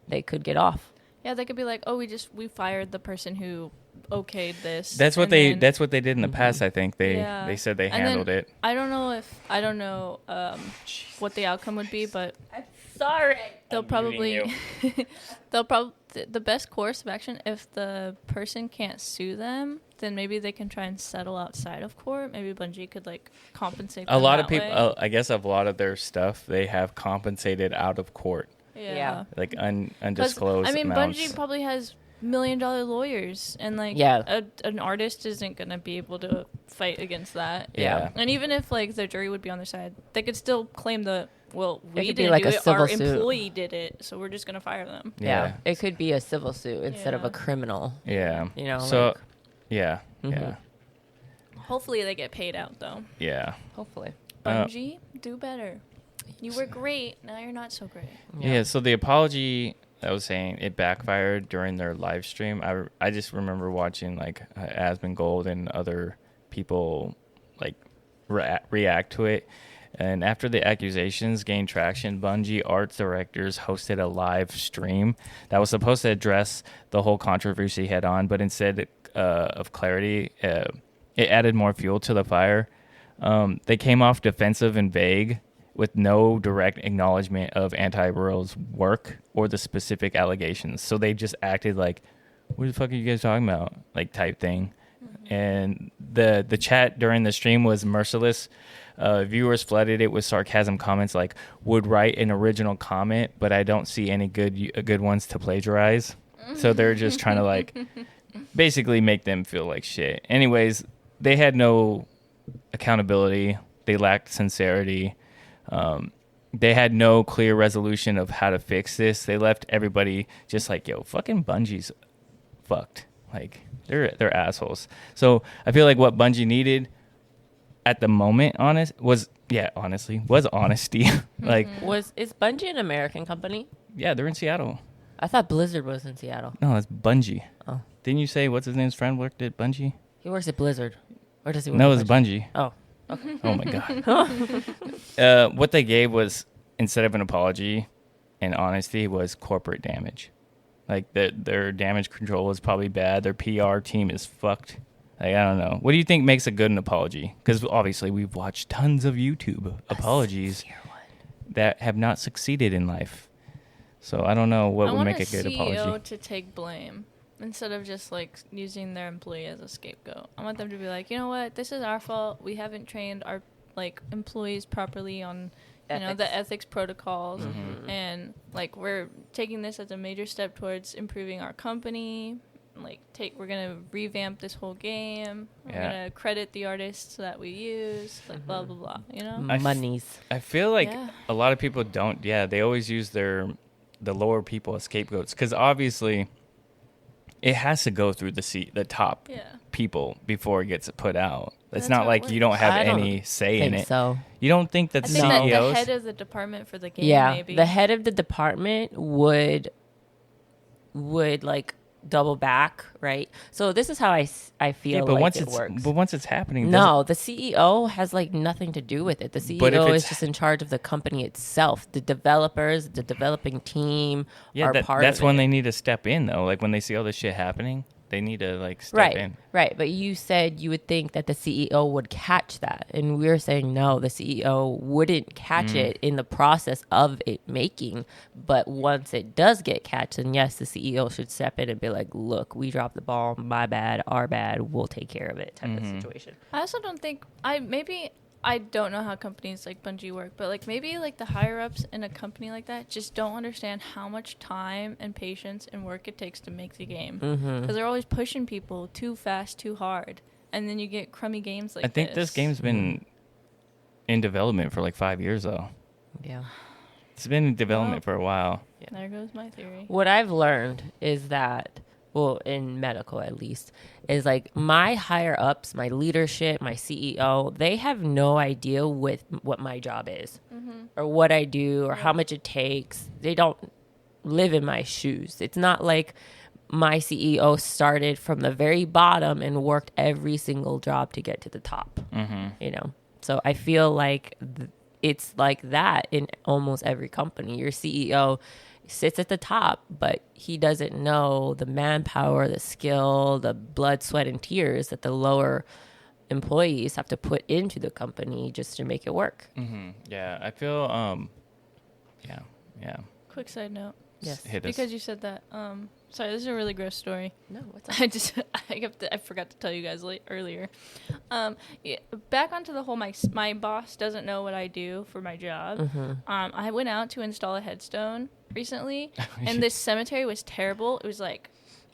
they could get off. Yeah, they could be like, "Oh, we fired the person who okayed this." That's what they did in the past. I think they said they handled it. I don't know what the outcome would be, but I'm sorry. They'll probably the best course of action, if the person can't sue them, then maybe they can try and settle outside of court. Maybe Bungie could like compensate them A lot of that people, way. I guess, of a lot of their stuff they have compensated out of court, Yeah. like undisclosed. I mean, amounts. Bungie probably has $1 million lawyers, and like an artist isn't gonna be able to fight against that. Yeah. And even if like the jury would be on their side, they could still claim we could be didn't like do a it. civil Our suit. employee did it, so we're just gonna fire them. Yeah. It could be a civil suit instead of Yeah. a criminal. Yeah. You know. So, like, yeah. Hopefully, they get paid out though. Yeah. hopefully. Bungie, do better. You were great. Now you're not so great. Yeah. So the apology, I was saying, it backfired during their live stream. I just remember watching like Asmongold and other people like react to it. And after the accusations gained traction, Bungie arts directors hosted a live stream that was supposed to address the whole controversy head on, but instead of clarity, it added more fuel to the fire. They came off defensive and vague, with no direct acknowledgement of Antireal's work or the specific allegations. So they just acted like, what the fuck are you guys talking about? Like type thing. And the chat during the stream was merciless. Viewers flooded it with sarcasm comments like, would write an original comment, but I don't see any good ones to plagiarize. So they're just trying to like basically make them feel like shit. Anyways, they had no accountability. They lacked sincerity. they had no clear resolution of how to fix this. They left everybody just like, yo, fucking Bungie's fucked. Like, they're assholes. So I feel like what Bungie needed at the moment, was honesty. Like, is Bungie an American company? yeah, they're in Seattle. I thought Blizzard was in Seattle. No, that's Bungie. Oh, Didn't you say what's his name's friend worked at Bungie? he works at Blizzard, or does he? Work No, at it's Bungie. Oh, Oh my god. What they gave was, instead of an apology and honesty, was corporate damage. Like their damage control was probably bad. Their PR team is fucked. Like, I don't know. What do you think makes a good an apology? Because obviously we've watched tons of YouTube apologies that have not succeeded in life. So I don't know what would make a good CEO apology. to take blame instead of just like using their employee as a scapegoat. I want them to be like, you know what, this is our fault. We haven't trained our like employees properly on the ethics protocols, and like we're taking this as a major step towards improving our company. Like we're gonna revamp this whole game. We're gonna credit the artists that we use. Like blah blah blah. You know, monies. I feel like a lot of people don't. Yeah, they always use the lower people as scapegoats because obviously it has to go through the top people before it gets put out. It's not like you don't have any say in it. So you don't think that I the think that CEOs, the head of the department for the game, maybe the head of the department would like double back, right? So this is how I feel but like once it works. But once it's happening, No, the CEO has like nothing to do with it. The CEO is just in charge of the company itself. The developers, the developing team are part of it. That's when they need to step in, though. Like when they see all this shit happening, they need to like step in. Right. But you said you would think that the CEO would catch that, and we're saying no, the CEO wouldn't catch it in the process of it making. But once it does get catched, then yes, the CEO should step in and be like, "Look, we dropped the ball. My bad. Our bad. We'll take care of it." Type of situation. I also don't think I don't know how companies like Bungie work, but like maybe like the higher ups in a company like that just don't understand how much time and patience and work it takes to make the game, because they're always pushing people too fast, too hard, and then you get crummy games like this. I think this game's been in development for like 5 years though. Yeah. It's been in development for a while. Yeah. There goes my theory. What I've learned is that, well, in medical at least, is like my higher ups, my leadership, my CEO, they have no idea with what my job is or what I do or how much it takes. They don't live in my shoes. It's not like my CEO started from the very bottom and worked every single job to get to the top, you know? So I feel like it's like that in almost every company. Your CEO sits at the top, but he doesn't know the manpower, the skill, the blood, sweat, and tears that the lower employees have to put into the company just to make it work. Yeah, I feel, yeah. Quick side note. Yes. Hit us. Because you said that. Sorry, this is a really gross story. No, what's up? I forgot to tell you guys earlier. Back onto the whole my boss doesn't know what I do for my job. I went out to install a headstone recently, and this cemetery was terrible. It was like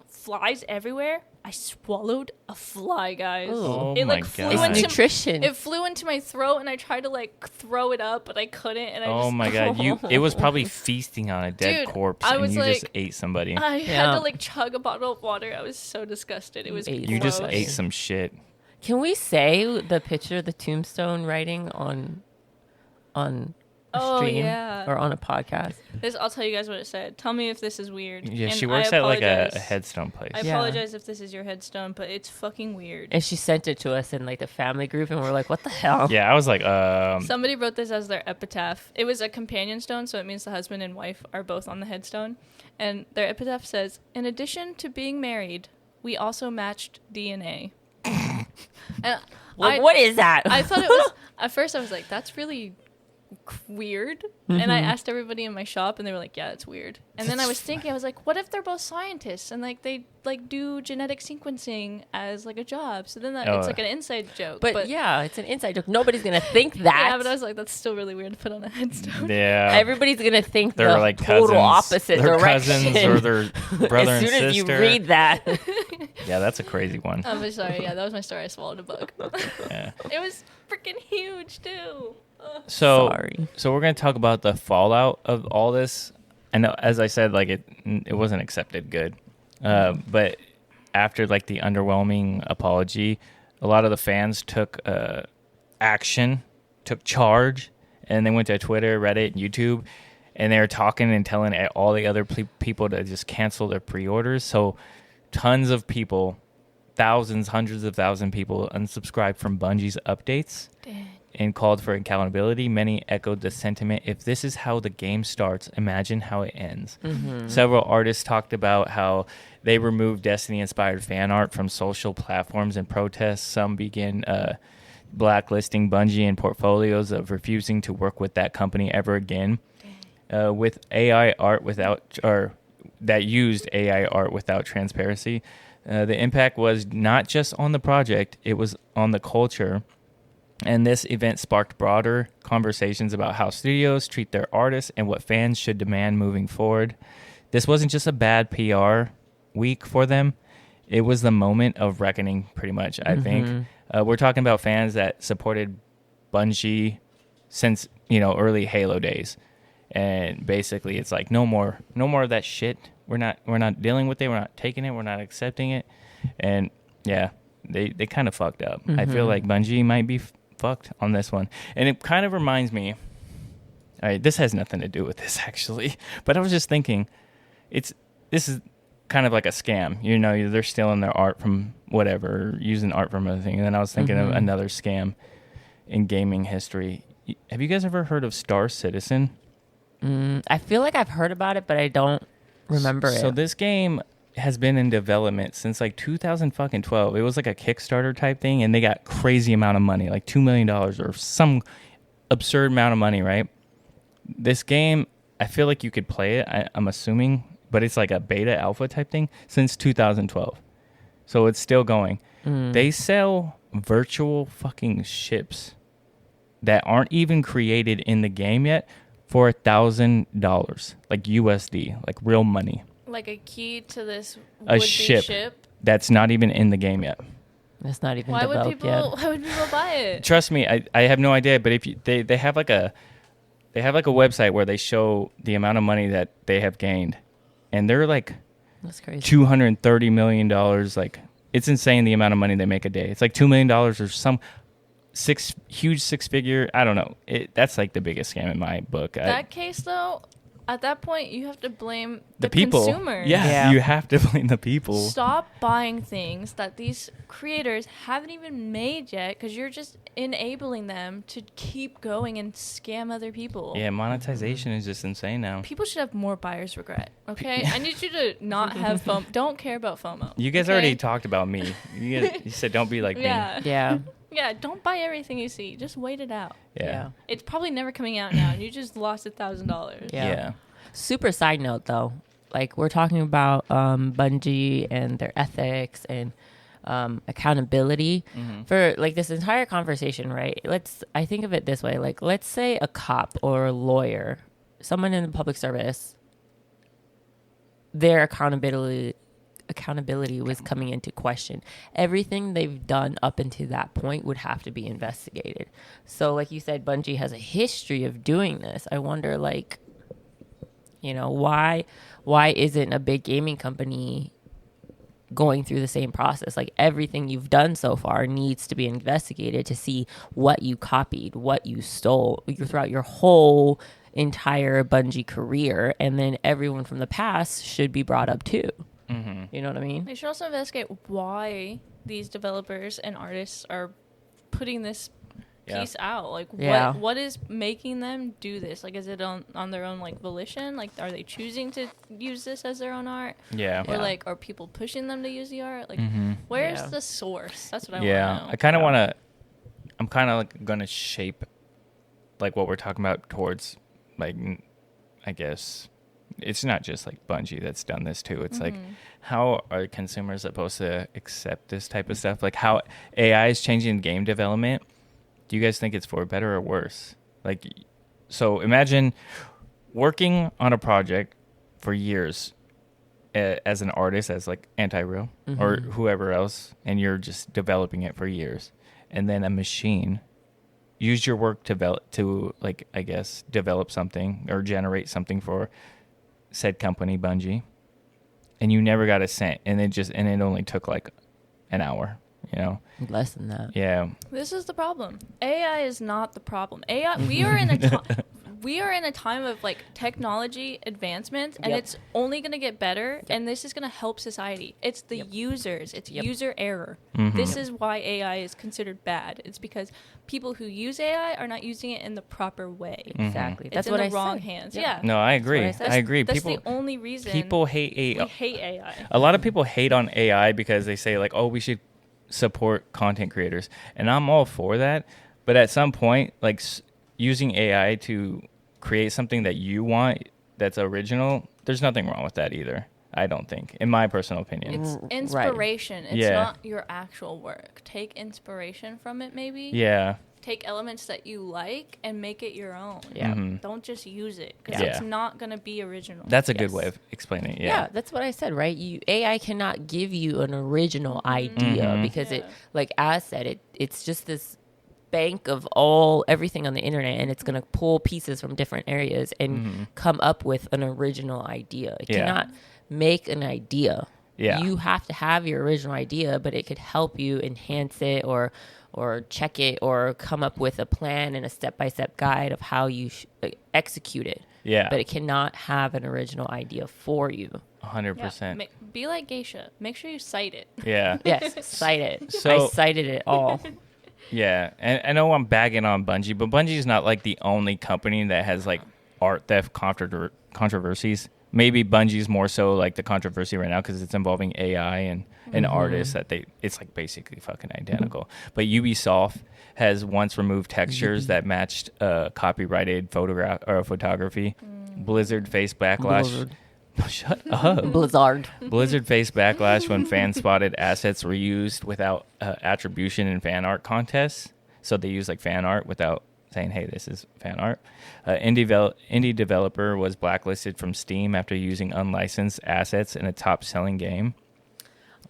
flies everywhere. I swallowed a fly, guys. Oh it my like flew God. into Nutrition. It flew into my throat, and I tried to like throw it up, but I couldn't. And My God, it was probably feasting on a dead corpse, I and was you like, just ate somebody. I had to like chug a bottle of water. I was so disgusted. It was You You just gross. ate some shit. Can we say the picture of the tombstone writing on stream or on a podcast? I'll tell you guys what it said. Tell me if this is weird. Yeah, And she works I at like a apologize. headstone place. I Yeah. apologize if this is your headstone, but it's fucking weird. And she sent it to us in like the family group, and we're like, "What the hell?" Yeah, I was like, Somebody wrote this as their epitaph. It was a companion stone, so it means the husband and wife are both on the headstone. And their epitaph says, "In addition to being married, we also matched DNA." And What is that? I thought it was, at first I was like, that's really weird. And I asked everybody in my shop, and they were like, yeah, it's weird. And then I was thinking, I was like, what if they're both scientists and like they like do genetic sequencing as like a job? So then it's like an inside joke. But yeah, it's an inside joke. Nobody's gonna think that. Yeah, but I was like, that's still really weird to put on a headstone. yeah. Everybody's gonna think They're the like total cousins. opposite They're direction. cousins or their brother as and soon as sister. you read that, Yeah, that's a crazy one. I'm sorry. Yeah, that was my story. I swallowed a bug. Yeah. It was freaking huge too. Sorry. So we're gonna talk about the fallout of all this. I know, as I said, like it wasn't accepted good, but after like the underwhelming apology, a lot of the fans took action, took charge, and they went to Twitter, Reddit, and YouTube, and they were talking and telling all the other people to just cancel their pre-orders. So tons of people, thousands, hundreds of thousands of people unsubscribed from Bungie's updates. Dang. And called for accountability. Many echoed the sentiment, if this is how the game starts, imagine how it ends. Mm-hmm. Several artists talked about how they removed Destiny-inspired fan art from social platforms in protest. Some began blacklisting Bungie and portfolios of refusing to work with that company ever again. With AI art that used AI art without transparency. The impact was not just on the project, it was on the culture. And this event sparked broader conversations about how studios treat their artists and what fans should demand moving forward. This wasn't just a bad PR week for them. It was the moment of reckoning, pretty much, I think. We're talking about fans that supported Bungie since, early Halo days. And basically it's like, no more of that shit. We're not dealing with it. We're not taking it. We're not accepting it. And yeah, they kind of fucked up. I feel like Bungie might be fucked on this one. And it kind of reminds me, all right, this has nothing to do with this actually, but I was just thinking this is kind of like a scam. They're stealing their art from whatever, using art from other thing. And then I was thinking of another scam in gaming history. Have you guys ever heard of Star Citizen? I feel like I've heard about it, but I don't remember it. So this game has been in development since like 2012. It was like a Kickstarter type thing, and they got crazy amount of money, like $2 million or some absurd amount of money, right? This game, I feel like you could play it, I'm assuming, but it's like a beta alpha type thing since 2012. So it's still going. They sell virtual fucking ships that aren't even created in the game yet for $1,000, like USD, like real money. Like a key to this A would-be ship that's not even in the game yet. It's not even Why would developed yet. people buy it? Trust me, I have no idea. But if they have like a website where they show the amount of money that they have gained, and they're like, That's crazy. $230 million. Like, it's insane the amount of money they make a day. It's like $2 million or some huge six-figure. I don't know. That's like the biggest scam in my book. That case though. At that point, you have to blame the people. consumer. Yeah, you have to blame the people. Stop buying things that these creators haven't even made yet because you're just enabling them to keep going and scam other people. Yeah, monetization is just insane now. People should have more buyer's regret, okay? I need you to not have FOMO. Don't care about FOMO. You guys already talked about me. You said don't be like me. Yeah. Yeah, don't buy everything you see. Just wait it out. Yeah. It's probably never coming out now, and you just lost $1,000. Yeah. Super side note, though. Like, we're talking about Bungie and their ethics and accountability for, like, this entire conversation, right? I think of it this way. Like, let's say a cop or a lawyer, someone in the public service, their accountability was coming into question. Everything they've done up until that point would have to be investigated. So like you said, Bungie has a history of doing this. I wonder, like, why isn't a big gaming company going through the same process? Like, everything you've done so far needs to be investigated to see what you copied, what you stole throughout your whole entire Bungie career, and then everyone from the past should be brought up too. You know what I mean? They should also investigate why these developers and artists are putting this piece out. Like, what is making them do this? Like, is it on their own, like, volition? Like, are they choosing to use this as their own art? Yeah. Or, like, are people pushing them to use the art? Like, where's the source? That's what I want to know. I kind of want to... I'm kind of, like, going to shape, like, what we're talking about towards, like, I guess... It's not just like Bungie that's done this too. It's like, how are consumers supposed to accept this type of stuff? Like, how AI is changing game development. Do you guys think it's for better or worse? Like, so imagine working on a project for years as an artist, as like Antireal or whoever else, and you're just developing it for years. And then a machine used your work to like, I guess, develop something or generate something for said company, Bungie, and you never got a cent, and it only took like an hour, you know? Less than that. Yeah. This is the problem. AI is not the problem. AI. We are in a time of like technology advancement, and Yep. it's only going to get better. And this is going to help society. It's the users. It's user error. Mm-hmm. This is why AI is considered bad. It's because people who use AI are not using it in the proper way. Exactly. It's That's in what the I wrong said. hands. Yeah. Yeah. No, I agree. what I said. I agree. That's People the only reason people hate we AI. hate AI. A lot of people hate on AI because they say like, oh, we should support content creators, and I'm all for that. But at some point, like using AI to create something that you want that's original, there's nothing wrong with that either. I don't think, in my personal opinion. It's Right. inspiration. It's Yeah. not your actual work. Take inspiration from it, maybe. Yeah. Take elements that you like and make it your own. Yeah. Mhm. Don't just use it because Yeah. it's not going to be original. That's a Yes. good way of explaining it. Yeah. Yeah. That's what I said, right? AI cannot give you an original idea Mhm. because it, Yeah. like Az said, it's just this bank of everything on the internet, and it's going to pull pieces from different areas and come up with an original idea. It Yeah. cannot make an idea. Yeah. You have to have your original idea, but it could help you enhance it or check it or come up with a plan and a step-by-step guide of how you execute it. Yeah. But it cannot have an original idea for you. 100%. Be like Geisha. Make sure you cite it. Yeah. Yes, cite it. So- I cited it all. Yeah, and I know I'm bagging on Bungie, but Bungie's not like the only company that has like art theft controversies. Maybe Bungie's more so like the controversy right now because it's involving AI and an artist that it's like basically fucking identical. But Ubisoft has once removed textures that matched copyrighted photography. Blizzard faced backlash. Blizzard. Shut up. Blizzard faced backlash when fan spotted assets were used without attribution in fan art contests. So they use like fan art without saying, "Hey, this is fan art." Indie developer was blacklisted from Steam after using unlicensed assets in a top-selling game.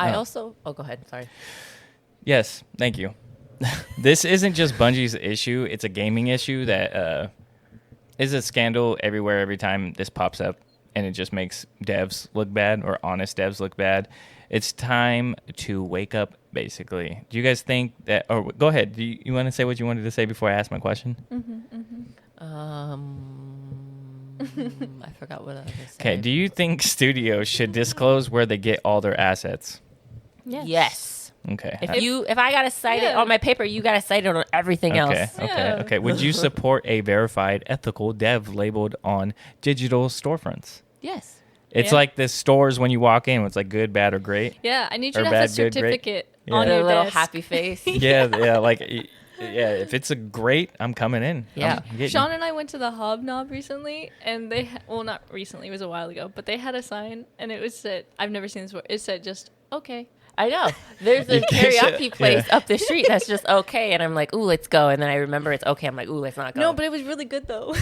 I also. Oh, go ahead. Sorry. Yes, thank you. This isn't just Bungie's issue; it's a gaming issue that is a scandal everywhere. Every time this pops up. And it just makes devs look bad or honest devs look bad. It's time to wake up, basically. Do you guys think that... Or go ahead. Do you want to say what you wanted to say before I ask my question? I forgot what I was going to say. Okay. Do you think studios should disclose where they get all their assets? Yes. Okay. If I gotta cite it Yeah. on my paper, you gotta cite it on everything else. Okay. Would you support a verified, ethical dev labeled on digital storefronts? Yes. It's Yeah. like the stores when you walk in. It's like good, bad, or great. Yeah, I need you Or to have bad, a good, great. certificate Yeah. on The your little desk. happy face. Yeah. If it's a great, I'm coming in. Yeah. I'm getting- Sean and I went to the Hobnob recently, and they not recently, it was a while ago, but they had a sign, and it was said, I've never seen this before, it said just, okay. I know. There's a You can't teriyaki say- place yeah. up the street that's just okay, and I'm like, ooh, let's go. And then I remember it's okay. I'm like, ooh, let's not go. No, but it was really good, though.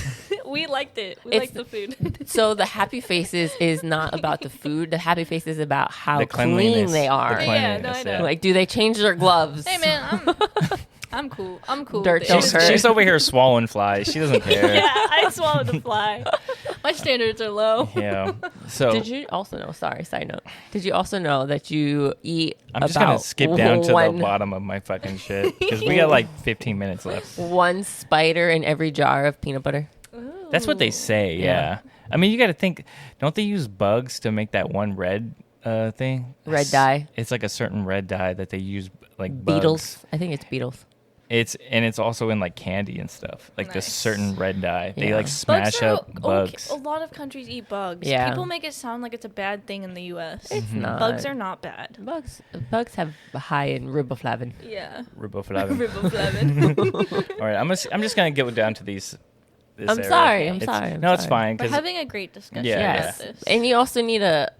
We liked it. We It's- liked the food. So the happy faces is not about the food. The happy face is about how The clean cleanliness. they The are. Yeah, no, I know. Like, do they change their gloves? Hey, man, I'm cool. I'm cool. Dirt with don't it. hurt. She's over here swallowing flies. She doesn't care. Yeah, I swallowed a fly. My standards are low. Yeah. So Did you also know? Sorry, side note. Did you also know that you eat I'm just about gonna skip down to one, the bottom of my fucking shit because we got like 15 minutes left. one spider in every jar of peanut butter? That's what they say. Yeah. Yeah. I mean, you got to think. Don't they use bugs to make that one red thing? Red dye. It's like a certain red dye that they use like bugs. Beetles. I think it's beetles. It's also in like candy and stuff. Like this Nice. certain red dye. They Yeah. like smash up bugs. Okay. A lot of countries eat bugs. Yeah. People make it sound like it's a bad thing in the U.S. It's not. Bugs are not bad. Bugs have high in riboflavin. Yeah. Riboflavin. Riboflavin. All right, I'm just gonna get down to these. This I'm area. sorry. I'm It's- sorry. I'm no, it's sorry. fine. We're 'cause- having a great discussion Yeah. about Yes, this. and you also need to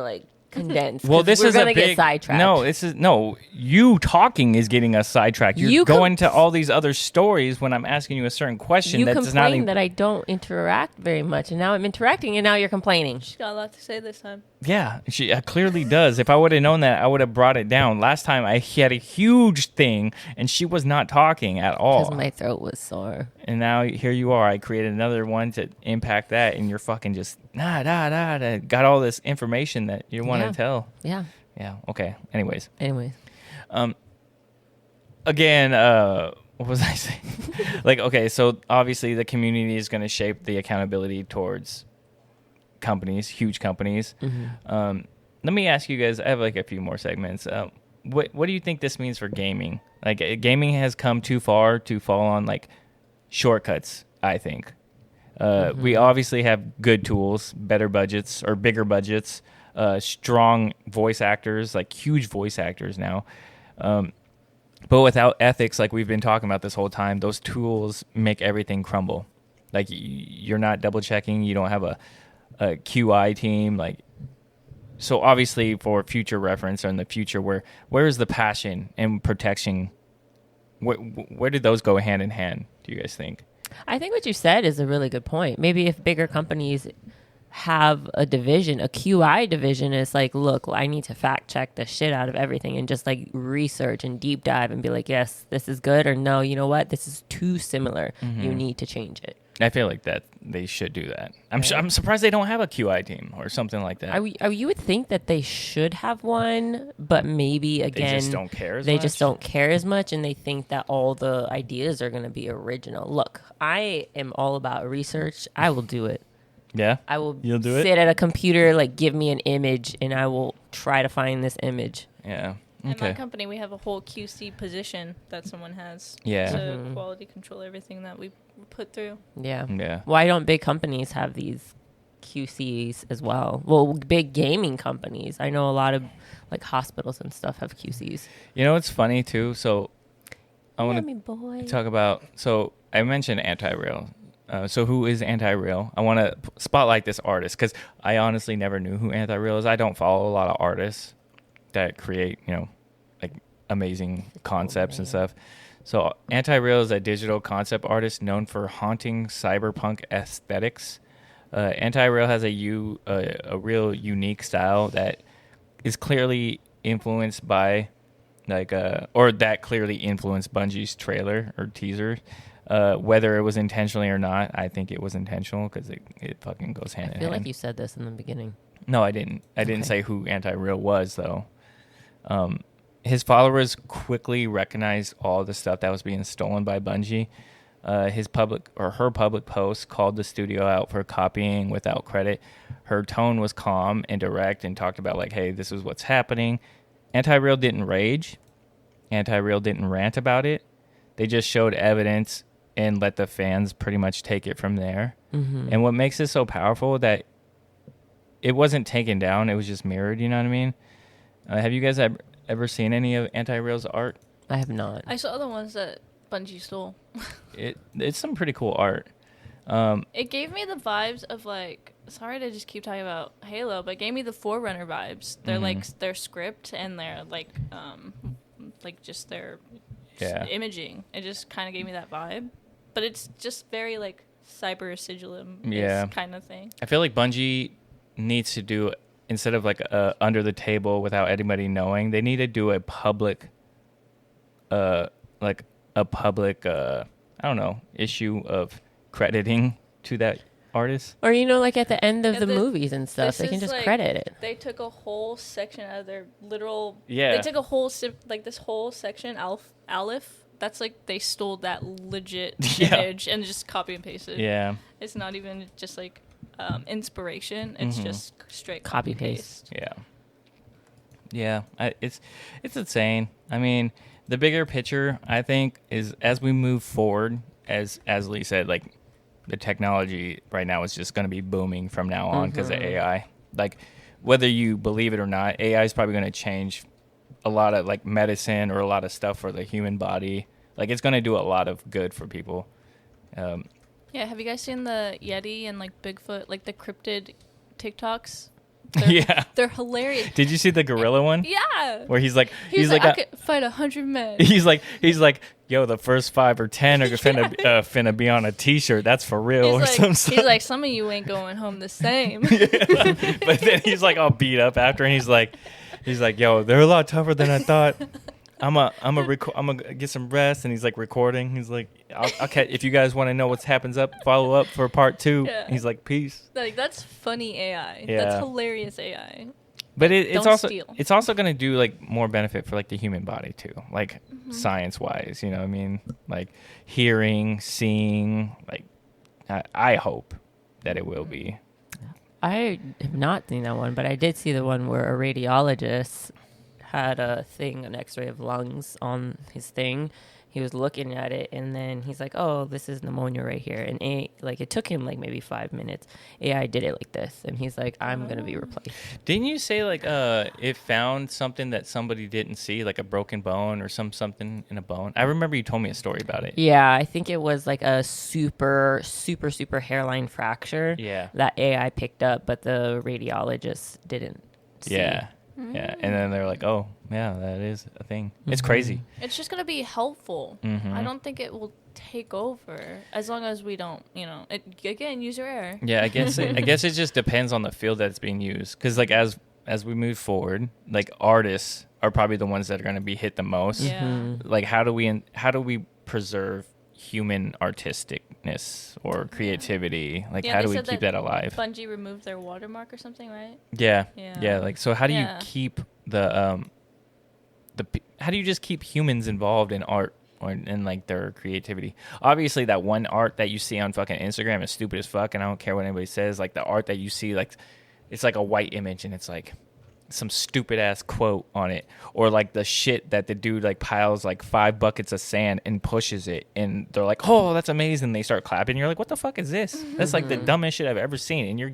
like condense. well, 'cause this we're is gonna a big get sidetracked. No. You talking is getting us sidetracked. You're You going to all these other stories when I'm asking you a certain question. you that does not. complain that I don't interact very much, and now I'm interacting, and now you're complaining. She's got a lot to say this time. Yeah, she clearly does. If I would have known that, I would have brought it down. Last time he had a huge thing, and she was not talking at all. Because my throat was sore. And now here you are. I created another one to impact that, and you're fucking just got all this information that you want to tell. Yeah. Yeah. Okay. Anyways. Again, What was I saying? Like, okay, so obviously the community is going to shape the accountability towards companies, huge companies. Mm-hmm. Let me ask you guys. I have like a few more segments. What do you think this means for gaming? Like, gaming has come too far to fall on like shortcuts. I think we obviously have good tools, better budgets or bigger budgets, strong voice actors, like huge voice actors now. But without ethics, like we've been talking about this whole time, those tools make everything crumble. Like you're not double checking. You don't have a QI team. Like, so obviously for future reference or in the future, where is the passion and protection? Where did those go hand in hand? Do you guys think? I think what you said is a really good point. Maybe if bigger companies have a division, a QI division, is like, look, I need to fact check the shit out of everything and just like research and deep dive and be like, yes, this is good, or no, you know what, this is too similar. You need to change it. I feel like that they should do that. I'm surprised they don't have a QI team or something like that. You would think that they should have one, but maybe again they just don't care as they much? just don't care as much, and they think that all the ideas are going to be original. Look, I am all about research. I will do it. Yeah, I will You'll do it? sit at a computer, like give me an image, and I will try to find this image. Yeah. In Okay. my company, we have a whole QC position that someone has Yeah. to quality control everything that we put through. Yeah. Yeah. Why don't big companies have these QCs as well? Well, big gaming companies. I know a lot of like hospitals and stuff have QCs. You know what's funny too? So I want me boy. to talk about. So I mentioned Antireal. So who is Antireal? I want to spotlight this artist because I honestly never knew who Antireal is. I don't follow a lot of artists that create, like amazing concepts and stuff. So Antireal is a digital concept artist known for haunting cyberpunk aesthetics. Antireal has a real unique style that is clearly influenced by or that clearly influenced Bungie's trailer or teaser. Whether it was intentionally or not, I think it was intentional because it fucking goes hand in hand. I feel like you said this in the beginning. No, I didn't. I didn't say who Antireal was, though. His followers quickly recognized all the stuff that was being stolen by Bungie. Her public post called the studio out for copying without credit. Her tone was calm and direct and talked about like, hey, this is what's happening. Antireal didn't rage. Antireal didn't rant about it. They just showed evidence and let the fans pretty much take it from there. And what makes it so powerful that it wasn't taken down, it was just mirrored, you know what I mean? Have you guys ever seen any of Antireal's art? I have not. I saw the ones that Bungie stole. It's some pretty cool art. It gave me the vibes of like, sorry to just keep talking about Halo, but it gave me the Forerunner vibes. They're like their script and their like just their imaging. It just kind of gave me that vibe, but it's just very like cyber sigilum kind of thing. I feel like Bungie needs to do, instead of like under the table without anybody knowing, they need to do a public I don't know, issue of crediting to that artist. Or like at the end of the movies and stuff, they can just like, credit it. They took a whole section out of their literal. Yeah. They took a whole this whole section Aleph. That's like they stole that legit image and just copy and pasted. Yeah. It's not even just like inspiration. It's just straight Copy paste. Yeah. Yeah. It's insane. I mean, the bigger picture, I think, is as we move forward, as Azzilee said, like the technology right now is just going to be booming from now on because of AI. Like, whether you believe it or not, AI is probably going to change a lot of like medicine or a lot of stuff for the human body. Like, it's going to do a lot of good for people. Yeah, have you guys seen the Yeti and like Bigfoot, like the cryptid TikToks Yeah. They're hilarious. Did you see the gorilla one? Yeah. Where he's like, He's like, I could fight 100 men. he's like, yo, the first 5 or 10 are finna be on a T-shirt. That's for real, He's or like, something. he's like, some of you ain't going home the same. But then he's like all beat up after, and he's like, yo, they're a lot tougher than I thought. I'm gonna get some rest, and he's like recording. He's like, I'll catch if you guys want to know what happens follow up for part 2. Yeah. He's like, peace. Like, that's funny AI. Yeah. That's hilarious AI. But it's Don't also steal. it's also gonna do like more benefit for like the human body too, like science wise. You know what I mean? Like hearing, seeing. Like I hope that it will be. I have not seen that one, but I did see the one where a radiologist had an x-ray of lungs on his thing. He was looking at it, and then he's like, oh, this is pneumonia right here. And it took him like maybe 5 minutes. AI did it like this, and he's like, I'm going to be replaced. Didn't you say like it found something that somebody didn't see, like a broken bone or something in a bone? I remember you told me a story about it. Yeah, I think it was like a super hairline fracture that AI picked up, but the radiologist didn't see. Yeah. Yeah, and then they're like, "Oh, yeah, that is a thing." It's crazy. It's just gonna be helpful. I don't think it will take over as long as we don't, again, user error. Yeah, I guess it just depends on the field that it's being used. Because like as we move forward, like artists are probably the ones that are going to be hit the most. Yeah. Like how do we preserve human artisticness or creativity? Like how do we keep that alive? Bungie removed their watermark or something, right? Yeah. Like so, how do you keep how do you just keep humans involved in art or in like their creativity? Obviously, that one art that you see on fucking Instagram is stupid as fuck, and I don't care what anybody says. Like the art that you see, like it's like a white image, and it's like some stupid ass quote on it, or like the shit that the dude like piles like 5 buckets of sand and pushes it, and they're like, oh, that's amazing. They start clapping. You're like, what the fuck is this? That's like the dumbest shit I've ever seen. And you're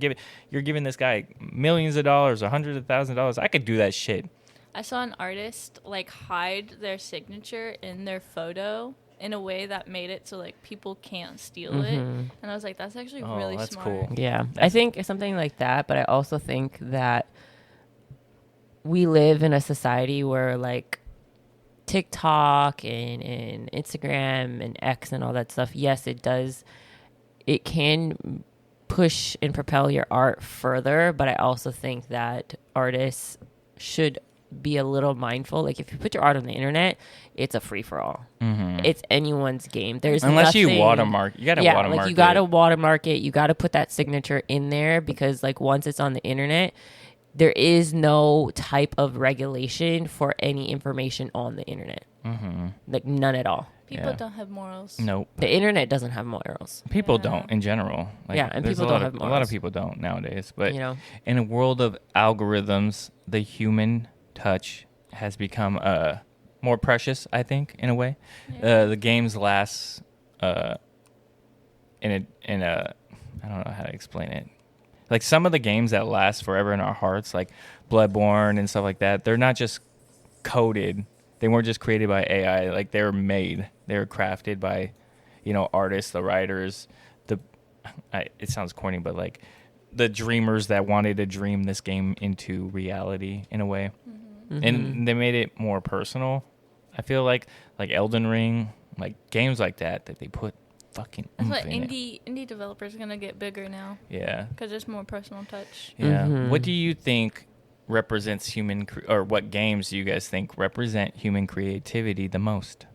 giving this guy millions of dollars or hundreds of thousands of dollars. I could do that shit. I saw an artist like hide their signature in their photo in a way that made it so like people can't steal it, and I was like, that's actually really that's smart. cool. Yeah, I think it's something like that, but I also think that we live in a society where like TikTok and Instagram and X and all that stuff, yes, it can push and propel your art further, but I also think that artists should be a little mindful. Like if you put your art on the internet, it's a free-for-all. It's anyone's game. There's Unless nothing, you watermark. You gotta watermark like you gotta it. watermark it. You gotta put that signature in there, because like once it's on the internet, there is no type of regulation for any information on the internet. Like none at all. People don't have morals. Nope. The internet doesn't have morals. People don't in general. Like, Yeah, and there's people don't have a lot of morals. people don't nowadays. But You know? in a world of algorithms, the human touch has become more precious, I think, in a way. The games last in a I don't know how to explain it. Like some of the games that last forever in our hearts, like Bloodborne and stuff like that, they're not just coded. They weren't just created by AI. Like they were made. They were crafted by, artists, the writers. It sounds corny, but like the dreamers that wanted to dream this game into reality in a way, and they made it more personal. I feel like Elden Ring, like games like that they put fucking. That's what in it. indie developers are gonna get bigger now. Yeah. Because there's more personal touch. Yeah. What do you think represents or what games do you guys think represent human creativity the most?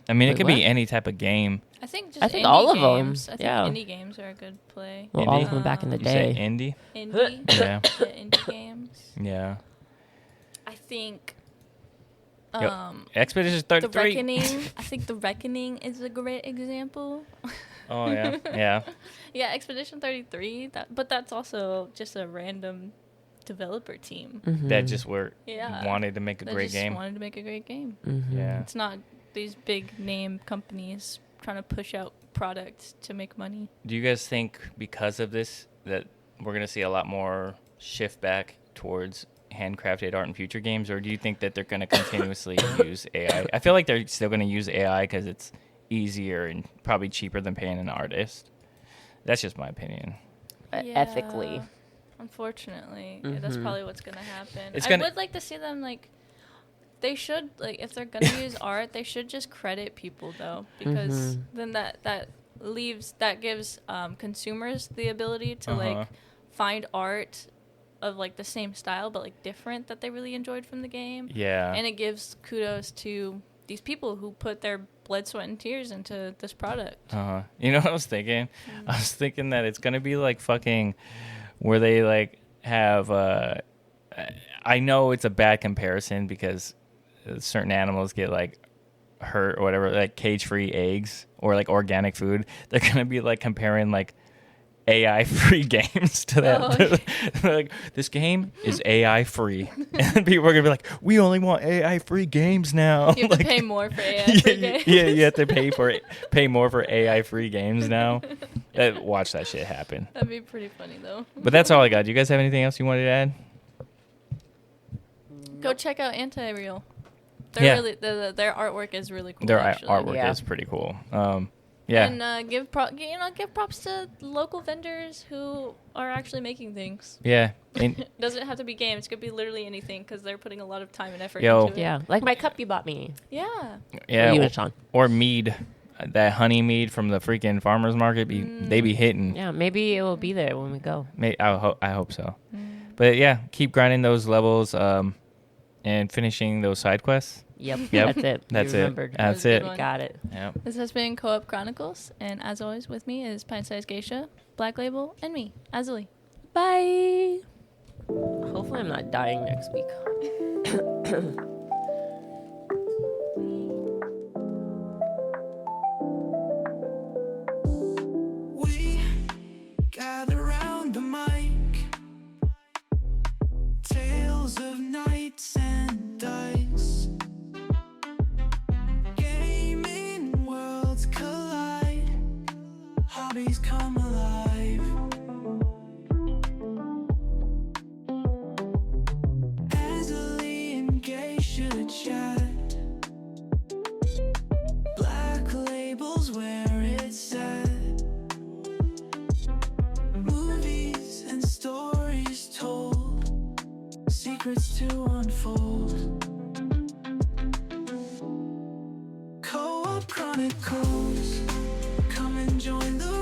I mean, it could be any type of game. I think indie all of them. games. I think Yeah. indie games are a good play. Well, all of them back in the You say day. indie? Indie. Yeah. Indie games. Yeah. I think. Expedition The 33. Reckoning. I think The Reckoning is a great example. Oh yeah. Yeah. Yeah, Expedition 33. But that's also just a random developer team. That just Yeah. wanted to make a They great just game. wanted to make a great game. Yeah. It's not these big name companies trying to push out products to make money. Do you guys think because of this that we're going to see a lot more shift back towards handcrafted art in future games, or do you think that they're going to continuously use AI? I feel like they're still going to use AI because it's easier and probably cheaper than paying an artist. That's just my opinion. ethically. Unfortunately, that's probably what's gonna happen. It's I gonna- would like to see them like. They should like if they're gonna use art, they should just credit people though, because then that gives consumers the ability to like find art of like the same style but like different that they really enjoyed from the game. Yeah. And it gives kudos to these people who put their blood, sweat, and tears into this product. You know what I was thinking? I was thinking that it's gonna be like fucking where they like have. I know it's a bad comparison because certain animals get like hurt or whatever, like cage-free eggs or like organic food. They're gonna be like comparing like AI-free games to that. Oh, okay. They're like, this game is AI-free, and people are gonna be like, we only want AI-free games now. You have like, to pay more for AI-free games. Yeah, you have to pay more for AI-free games now. Watch that shit happen. That'd be pretty funny though. But that's all I got. Do you guys have anything else you wanted to add? Go check out Antireal. Yeah. Their artwork is really cool. Their actually. artwork is pretty cool. Yeah. And give props to local vendors who are actually making things. Yeah. And Doesn't have to be games. It could be literally anything because they're putting a lot of time and effort Yo. into it. Yeah, like my cup you bought me. Yeah. yeah, You and Sean. or mead. That honey mead from the freaking farmers market, they be hitting. Yeah, maybe it will be there when we go. I hope so. But yeah, keep grinding those levels and finishing those side quests. Yep, Yep. that's it. That's You it. remembered. That's That was a it. good one. Got it. Yep. This has been Co-op Chronicles, and as always, with me is Pint-Sized Geisha, Blacklabel, and me, Azzilee. Bye. Hopefully, I'm not dying next week. We gather round the mic, tales of knights and dice. Gaming worlds collide, hobbies come alive. Azzilee and Geisha chat. Blacklabel's where it's at. Movies and stories told, secrets to unfold. Co-op Chronicles, come and join the